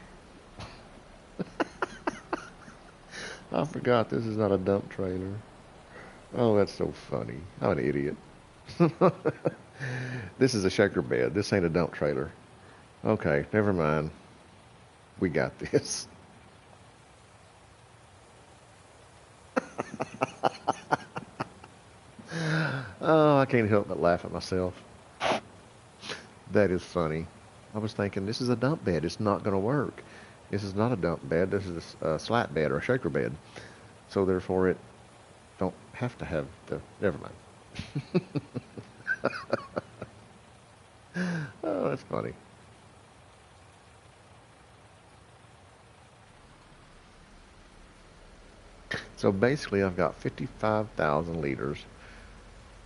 I forgot this is not a dump trailer. Oh, that's so funny. I'm an idiot. This is a shaker bed. This ain't a dump trailer. Okay, never mind. We got this. Oh, I can't help but laugh at myself. That is funny. I was thinking, this is a dump bed. It's not going to work. This is not a dump bed. This is a slat bed or a shaker bed. So therefore, it don't have to have the. Never mind. Oh, that's funny. So basically, I've got 55,000 liters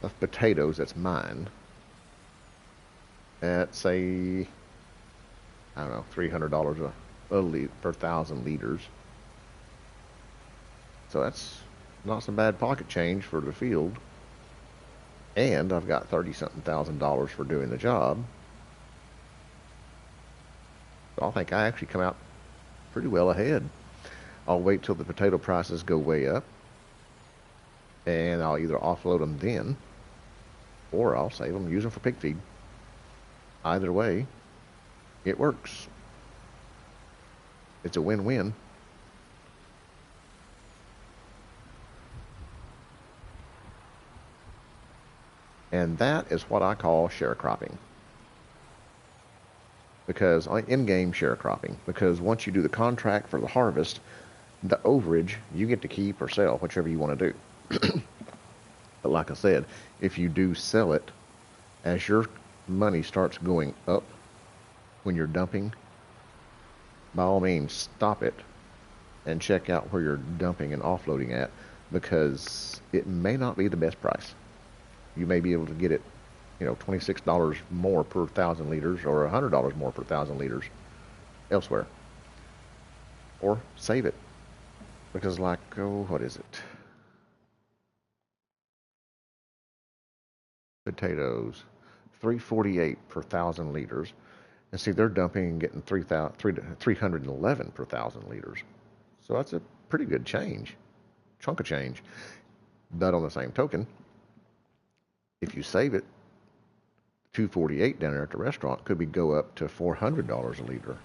of potatoes. That's mine. At say, I don't know, $300 a liter per 1,000 liters. So that's not some bad pocket change for the field. And I've got 30-something thousand dollars for doing the job. So I think I actually come out pretty well ahead. I'll wait till the potato prices go way up. And I'll either offload them then, or I'll save them, use them for pig feed. Either way, it works. It's a win-win. And that is what I call sharecropping. Because in-game sharecropping, because once you do the contract for the harvest, the overage you get to keep or sell, whichever you want to do. But like I said, if you do sell it, as your money starts going up when you're dumping, by all means stop it and check out where you're dumping and offloading at, because it may not be the best price. You may be able to get it, $26 more per 1,000 liters or $100 more per 1,000 liters elsewhere. Or save it. Because what is it? Potatoes, $3.48 per 1,000 liters. And see, they're dumping and getting 311 per 1,000 liters. So that's a pretty good chunk of change. But on the same token, if you save it, $2.48 down there at the restaurant could go up to $400 a liter,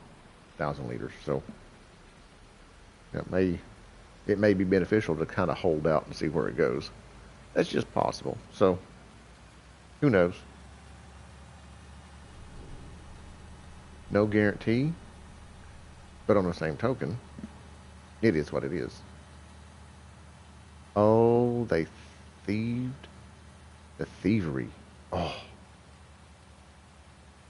1,000 liters. So it may be beneficial to kind of hold out and see where it goes. That's just possible. So who knows? No guarantee, but on the same token, it is what it is. Oh, they thieved. The thievery. Oh.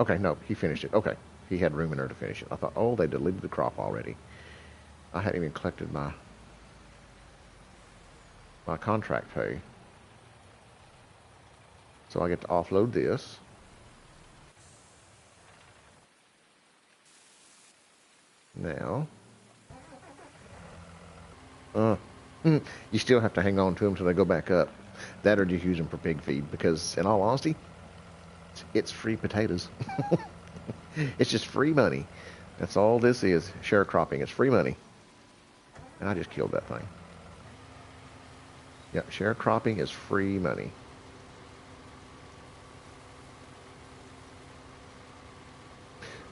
Okay, no, he finished it. Okay, he had room in there to finish it. I thought, oh, they deleted the crop already. I hadn't even collected my contract pay. So I get to offload this. Now, you still have to hang on to them until they go back up. That or just use them for pig feed, because in all honesty, it's free potatoes. It's just free money. That's all this is, sharecropping. It's free money. And I just killed that thing. Yeah, sharecropping is free money.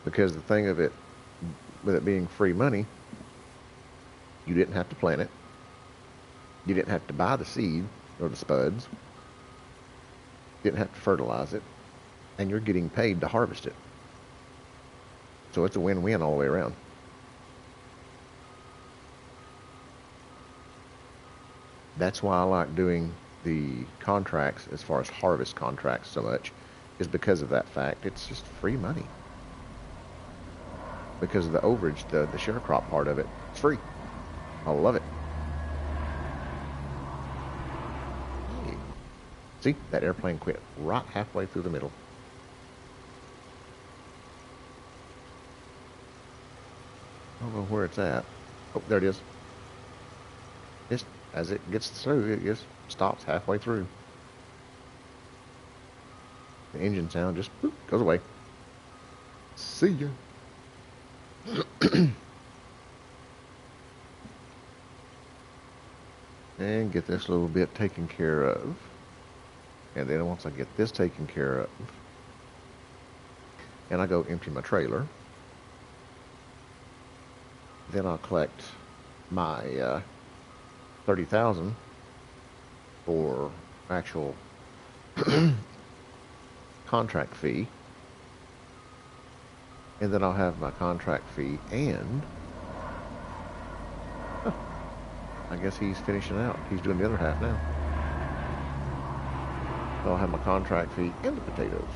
Because the thing of it, with it being free money, you didn't have to plant it. You didn't have to buy the seed or the spuds. You didn't have to fertilize it. And you're getting paid to harvest it. So it's a win-win all the way around. That's why I like doing the contracts as far as harvest contracts so much, is because of that fact. It's just free money. Because of the overage, the sharecrop part of it, it's free. I love it. See, that airplane quit right halfway through the middle. I don't know where it's at. Oh, there it is. Just as it gets through, it just stops halfway through. The engine sound just goes away. See ya. And get this little bit taken care of. And then once I get this taken care of, and I go empty my trailer, then I'll collect my 30,000 for actual contract fee, and then I'll have my contract fee, and I guess he's finishing out. He's doing the other half now. So I'll have my contract fee and the potatoes.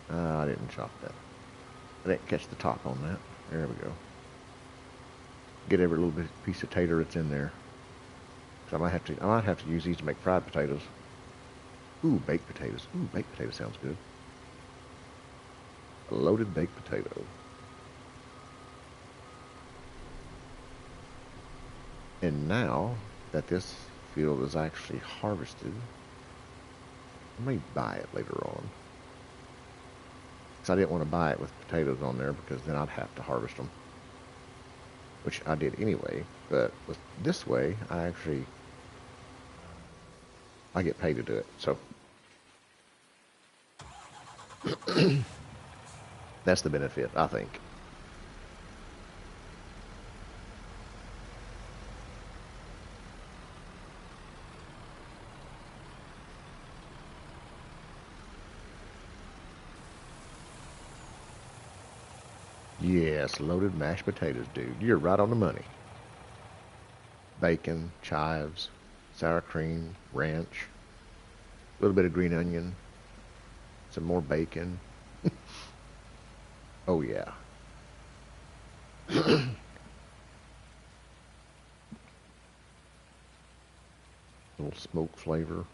I didn't chop that. I didn't catch the top on that. There we go. Get every little bit piece of tater that's in there. So I might have to use these to make fried potatoes. Ooh, baked potatoes. Ooh, baked potato sounds good. A loaded baked potato. And now that this field is actually harvested, I may buy it later on. So I didn't want to buy it with potatoes on there because then I'd have to harvest them, which I did anyway. But with this way, I get paid to do it. So that's the benefit, I think. Yes, loaded mashed potatoes, dude. You're right on the money. Bacon, chives, sour cream, ranch, a little bit of green onion, some more bacon. Oh, yeah. A little smoke flavor.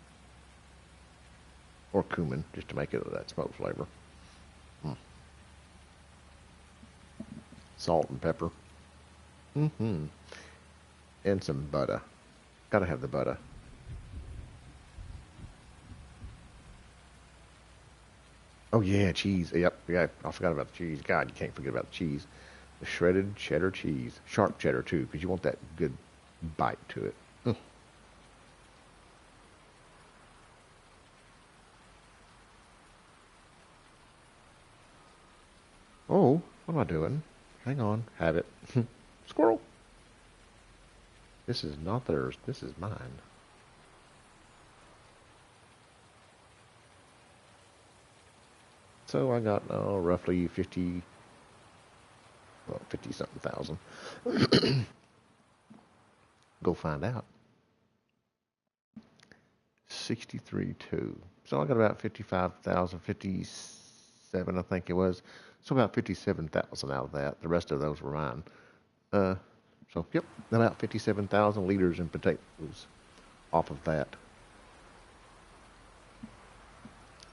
Or cumin, just to make it that smoke flavor. Mm. Salt and pepper. Mm-hmm. And some butter. Gotta have the butter. Oh, yeah, cheese. Yep, yeah, I forgot about the cheese. God, you can't forget about the cheese. The shredded cheddar cheese. Sharp cheddar, too, because you want that good bite to it. Mm. Oh, what am I doing? Hang on. Have it. Squirrel. This is not theirs. This is mine. So I got roughly 50, well, 50 something thousand. Go find out. 63 2. So I got about 55,000, 57, I think it was. So about 57,000 out of that. The rest of those were mine. Uh, so yep, about 57,000 liters in potatoes off of that.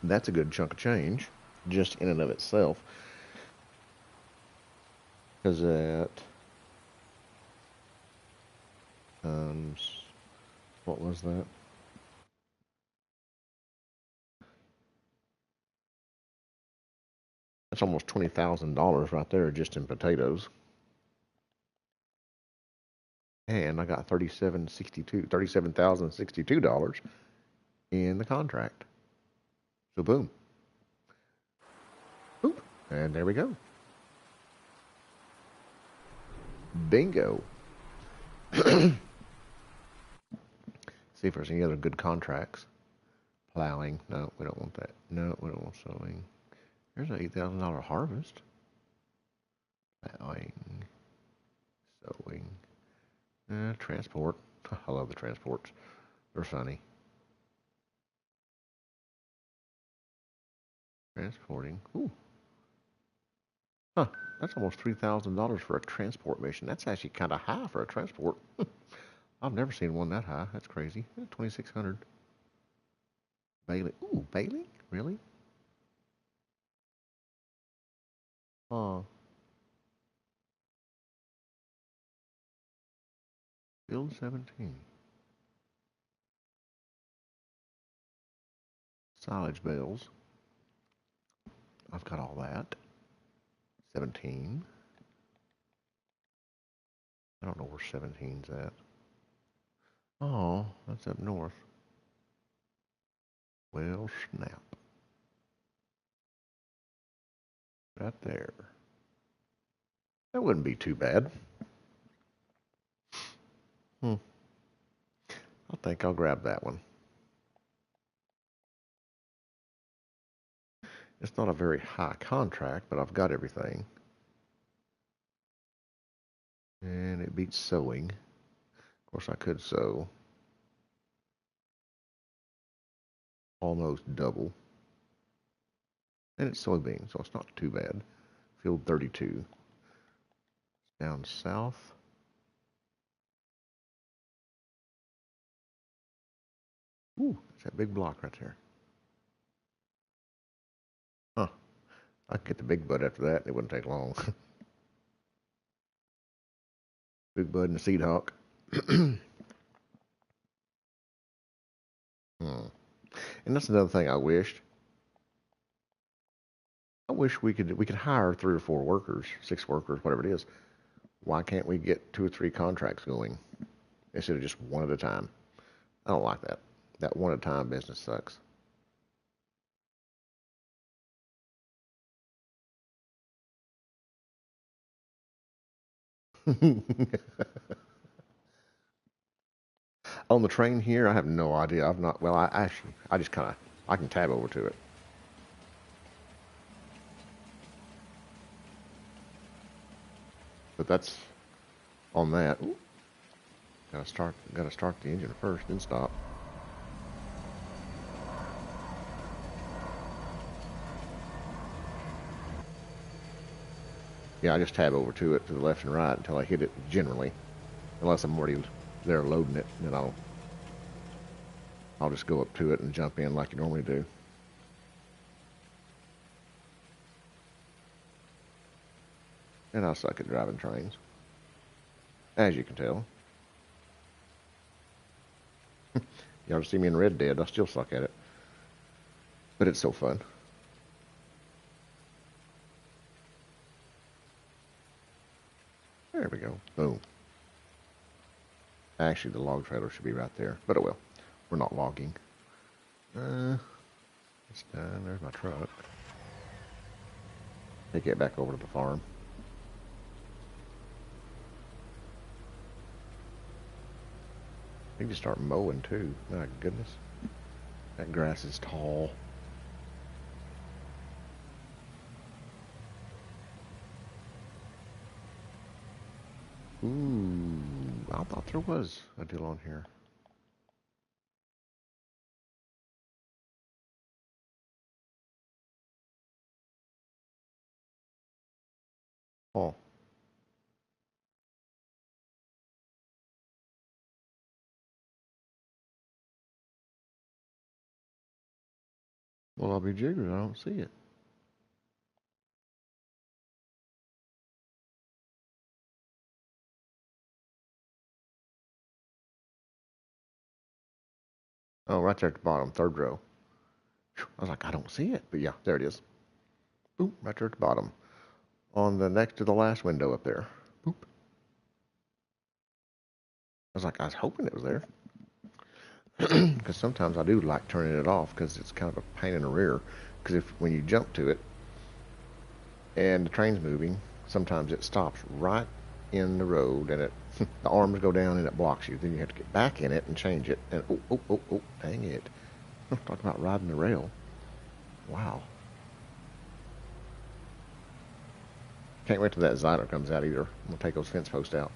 That's a good chunk of change, just in and of itself. Because that what was that? That's almost $20,000 right there just in potatoes. And I got $37,062 in the contract. So boom, boop, and there we go. Bingo. See if there's any other good contracts. Plowing. No, we don't want that. No, we don't want sowing. There's an $8,000 harvest. Plowing. Sowing. Transport. I love the transports. They're funny. Transporting. Ooh. Huh. That's almost $3,000 for a transport mission. That's actually kind of high for a transport. I've never seen one that high. That's crazy. 2,600. Bailey. Ooh, Bailey? Really? Oh, build 17. Silage bales. I've got all that. 17. I don't know where 17's at. Oh, that's up north. Well, snap. Right there. That wouldn't be too bad. Hmm. I think I'll grab that one. It's not a very high contract, but I've got everything. And it beats sowing. Of course, I could sow almost double. And it's soybeans, so it's not too bad. Field 32. Down south. Ooh, it's that big block right there. Huh. I could get the big bud after that. It wouldn't take long. Big bud and the seed hawk. Hmm. And that's another thing I wished. I wish we could hire 3 or 4 workers, 6 workers, whatever it is. Why can't we get 2 or 3 contracts going instead of just one at a time? I don't like that. That one at a time business sucks. On the train here, I have no idea. I've not. Well, I actually, I just kind of, I can tab over to it. But that's on that. Ooh, gotta start the engine first, then stop. Yeah, I just tab over to it to the left and right until I hit it generally, unless I'm already there loading it. Then I'll just go up to it and jump in like you normally do. And I suck at driving trains, as you can tell. You ever see me in Red Dead? I still suck at it, but it's so fun. There we go. Boom. Actually, the log trailer should be right there, but oh well. We're not logging. It's done. There's my truck. Take it back over to the farm. I need to start mowing too. My goodness. That grass is tall. Ooh, I thought there was a deal on here. Oh, well, I'll be jiggered. I don't see it. Oh, right there at the bottom, third row. I was like, I don't see it, but yeah, there it is. Boop, right there at the bottom, on the next to the last window up there. Boop. I was like, I was hoping it was there, because sometimes I do like turning it off because it's kind of a pain in the rear. Because if when you jump to it and the train's moving, sometimes it stops right in the road and it the arms go down and it blocks you. Then you have to get back in it and change it. And oh, dang it! Talk about riding the rail. Wow. Can't wait till that Zyder comes out either. I'm gonna take those fence posts out.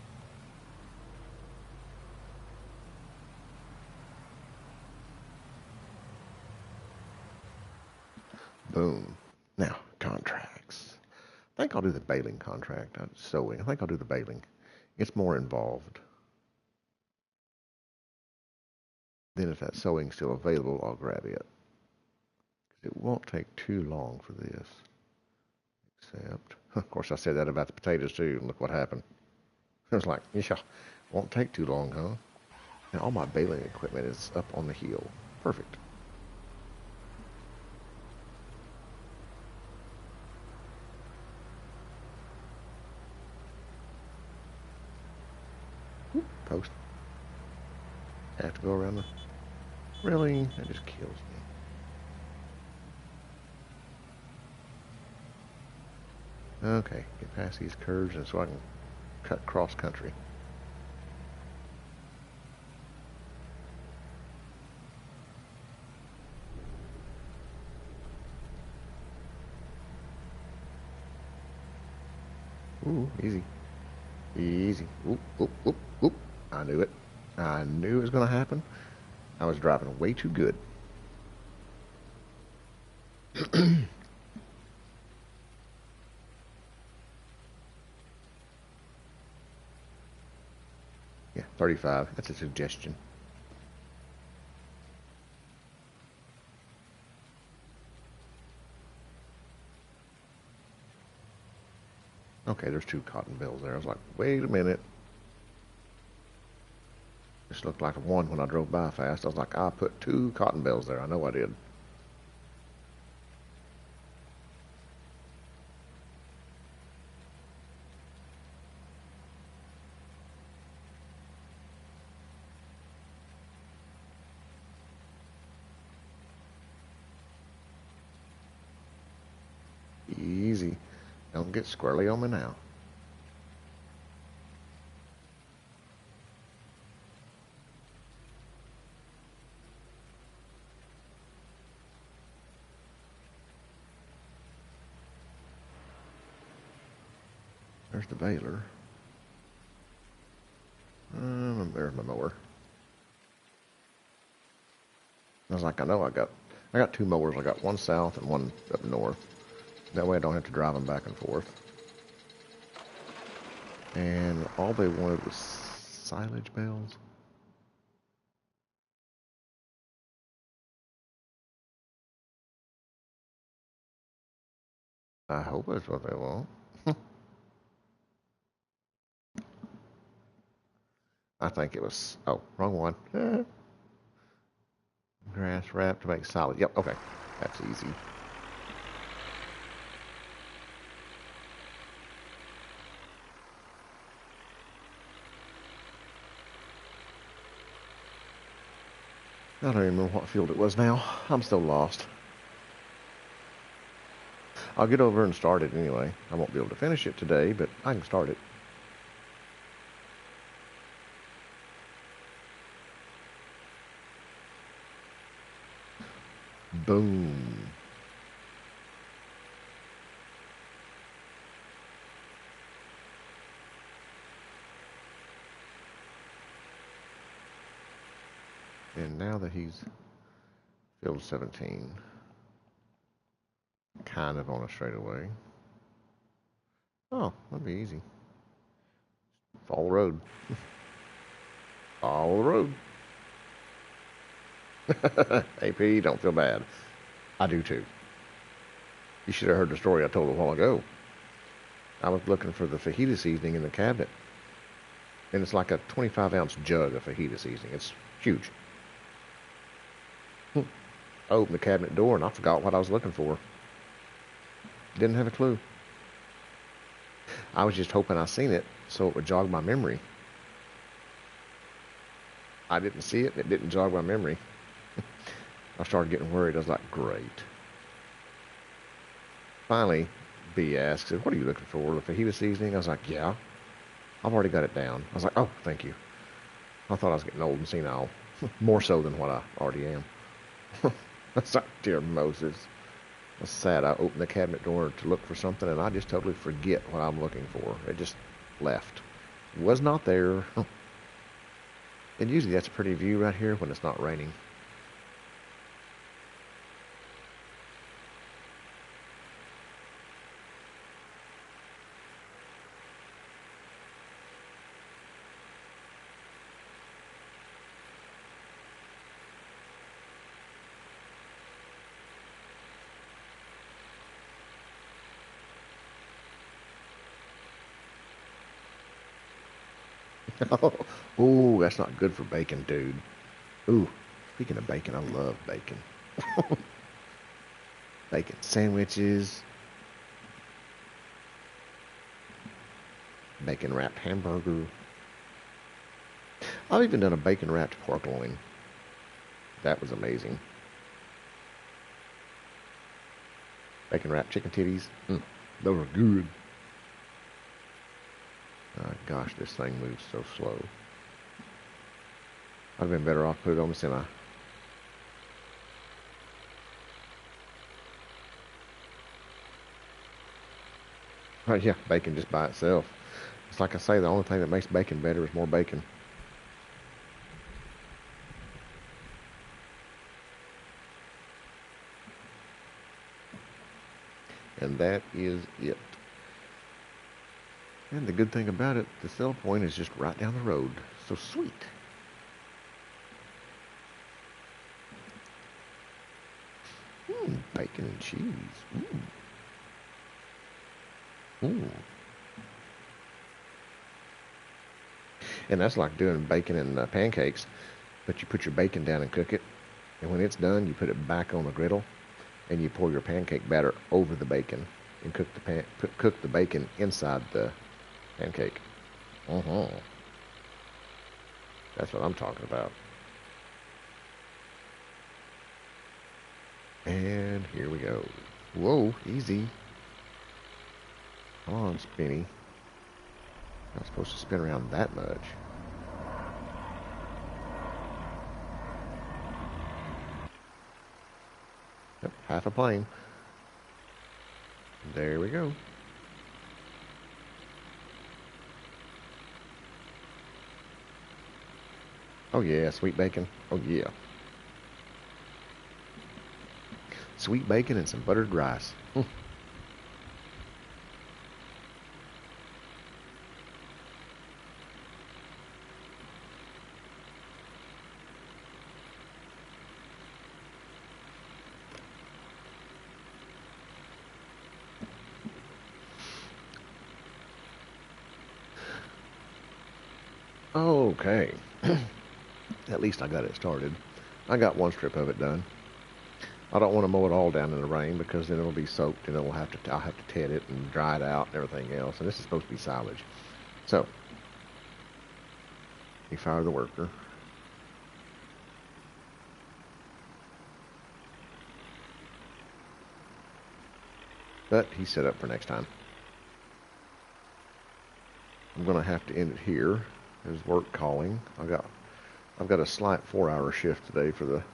Boom. Now, contracts. I think I'll do the baling contract, not sewing. I think I'll do the baling. It's more involved. Then if that sewing's still available, I'll grab it. It won't take too long for this. Except, of course, I said that about the potatoes too, and look what happened. It was like, yeah, won't take too long, huh? And all my baling equipment is up on the hill. Perfect. Whoop, post. Have to go around the... Really? That just kills me. Okay, get past these curves and so I can cut cross country. Ooh, easy. Easy. Whoop, whoop, whoop, whoop. I knew it. I knew it was going to happen. I was driving way too good. Yeah, 35. That's a suggestion. Okay, there's 2 cotton bills there. I was like, wait a minute. This looked like one when I drove by fast. I was like, I put 2 cotton bills there. I know I did. Don't get squirrely on me now. There's the baler. There's my mower. I was like, I know I got two mowers. I got one south and one up north. That way I don't have to drive them back and forth. And all they wanted was silage bales. I hope that's what they want. I think it was, oh, wrong one. Grass wrap to make silage. Yep, okay. That's easy. I don't even remember what field it was now. I'm still lost. I'll get over and start it anyway. I won't be able to finish it today, but I can start it. Boom. And now that he's field 17, kind of on a straightaway. Oh, that'd be easy. Follow the road. Follow the road. AP, don't feel bad. I do too. You should have heard the story I told a while ago. I was looking for the fajita seasoning in the cabinet. And it's like a 25-ounce jug of fajita seasoning. It's huge. I opened the cabinet door and I forgot what I was looking for. Didn't have a clue. I was just hoping I seen it so it would jog my memory. I didn't see it and it didn't jog my memory. I started getting worried. I was like, great. Finally, B asked, said, what are you looking for? The fajita seasoning? I was like, yeah. I've already got it down. I was like, oh, thank you. I thought I was getting old and senile. More so than what I already am. I was like, dear Moses. I was sad. I opened the cabinet door to look for something, and I just totally forget what I'm looking for. It just left. It was not there. And usually that's a pretty view right here when it's not raining. Oh, that's not good for bacon, dude. Ooh, speaking of bacon, I love bacon. Bacon sandwiches, bacon wrapped hamburger. I've even done a bacon wrapped pork loin. That was amazing. Bacon wrapped chicken titties. Those are good. Gosh, this thing moves so slow. I'd have been better off put it on the semi. Right, yeah, bacon just by itself. It's like I say, the only thing that makes bacon better is more bacon. And that is it. And the good thing about it, the sell point is just right down the road. So sweet. Bacon and cheese. Ooh. And that's like doing bacon and pancakes, but you put your bacon down and cook it, and when it's done, you put it back on the griddle, and you pour your pancake batter over the bacon, and cook the bacon inside the pancake. That's what I'm talking about. And here we go. Whoa, easy. Come on, spinny. Not supposed to spin around that much. Yep, half a plane. There we go. Oh yeah, sweet bacon. Oh yeah. Sweet bacon and some buttered rice. Okay. At least I got it started. I got one strip of it done. I don't want to mow it all down in the rain because then it'll be soaked and I'll have to ted it and dry it out and everything else. And this is supposed to be silage. So, he fired the worker. But he's set up for next time. I'm going to have to end it here. There's work calling. I've got a slight 4-hour shift today for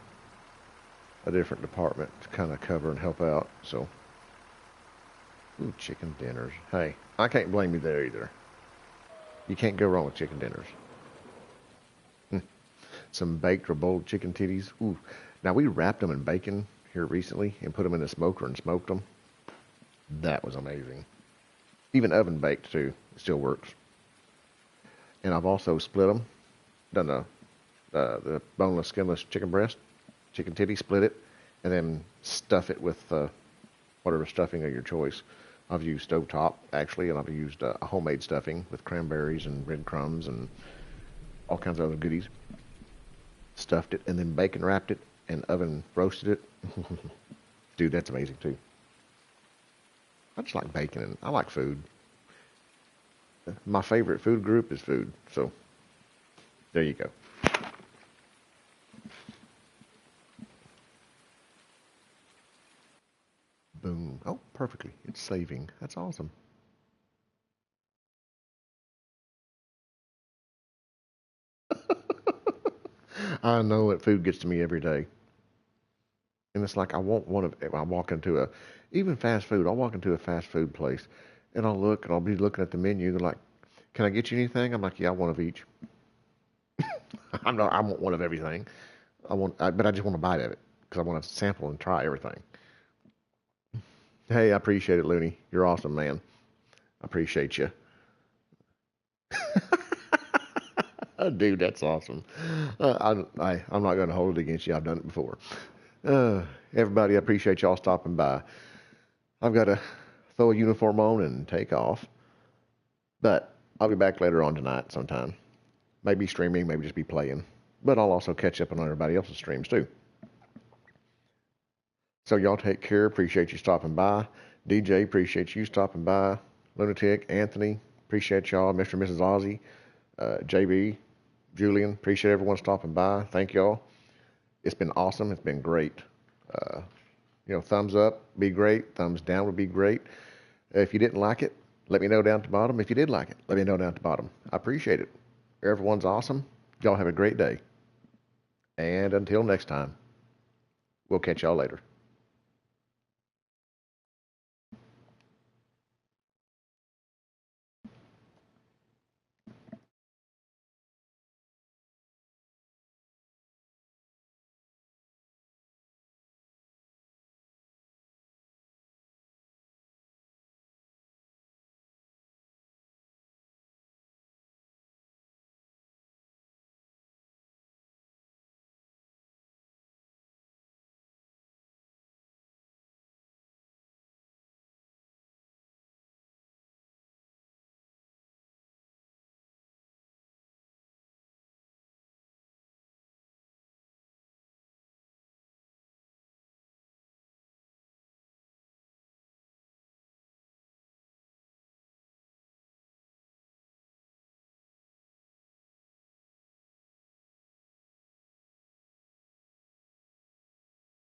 a different department to kind of cover and help out. So, ooh, chicken dinners. Hey, I can't blame you there either. You can't go wrong with chicken dinners. Some baked or boiled chicken titties. Ooh. Now we wrapped them in bacon here recently and put them in the smoker and smoked them. That was amazing. Even oven baked too. It still works. And I've also split them. Done the boneless, skinless chicken breast, chicken titty, split it, and then stuff it with whatever stuffing of your choice. I've used stovetop actually, and I've used a homemade stuffing with cranberries and breadcrumbs and all kinds of other goodies. Stuffed it, and then bacon wrapped it and oven roasted it. Dude, that's amazing too. I just like bacon and I like food. My favorite food group is food. So there you go. Boom. Oh, perfectly. It's saving. That's awesome. I know that food gets to me every day. And it's like I want one of I walk into a even fast food, I'll walk into a fast food place and I'll look and I'll be looking at the menu. They're like, "Can I get you anything?" I'm like, "Yeah, one of each." I want one of everything. But I just want a bite of it because I want to sample and try everything. Hey, I appreciate it, Looney. You're awesome, man. I appreciate you. Oh, dude, that's awesome. I'm not going to hold it against you. I've done it before. Everybody, I appreciate y'all stopping by. I've got to throw a uniform on and take off, but I'll be back later on tonight sometime. Maybe streaming, maybe just be playing. But I'll also catch up on everybody else's streams too. So y'all take care. Appreciate you stopping by. DJ, appreciate you stopping by. Lunatic, Anthony, appreciate y'all. Mr. and Mrs. Ozzy, JB, Julian, appreciate everyone stopping by. Thank y'all. It's been awesome. It's been great. Uh, thumbs up, be great. Thumbs down would be great. If you didn't like it, let me know down at the bottom. If you did like it, let me know down at the bottom. I appreciate it. Everyone's awesome. Y'all have a great day. And until next time, we'll catch y'all later.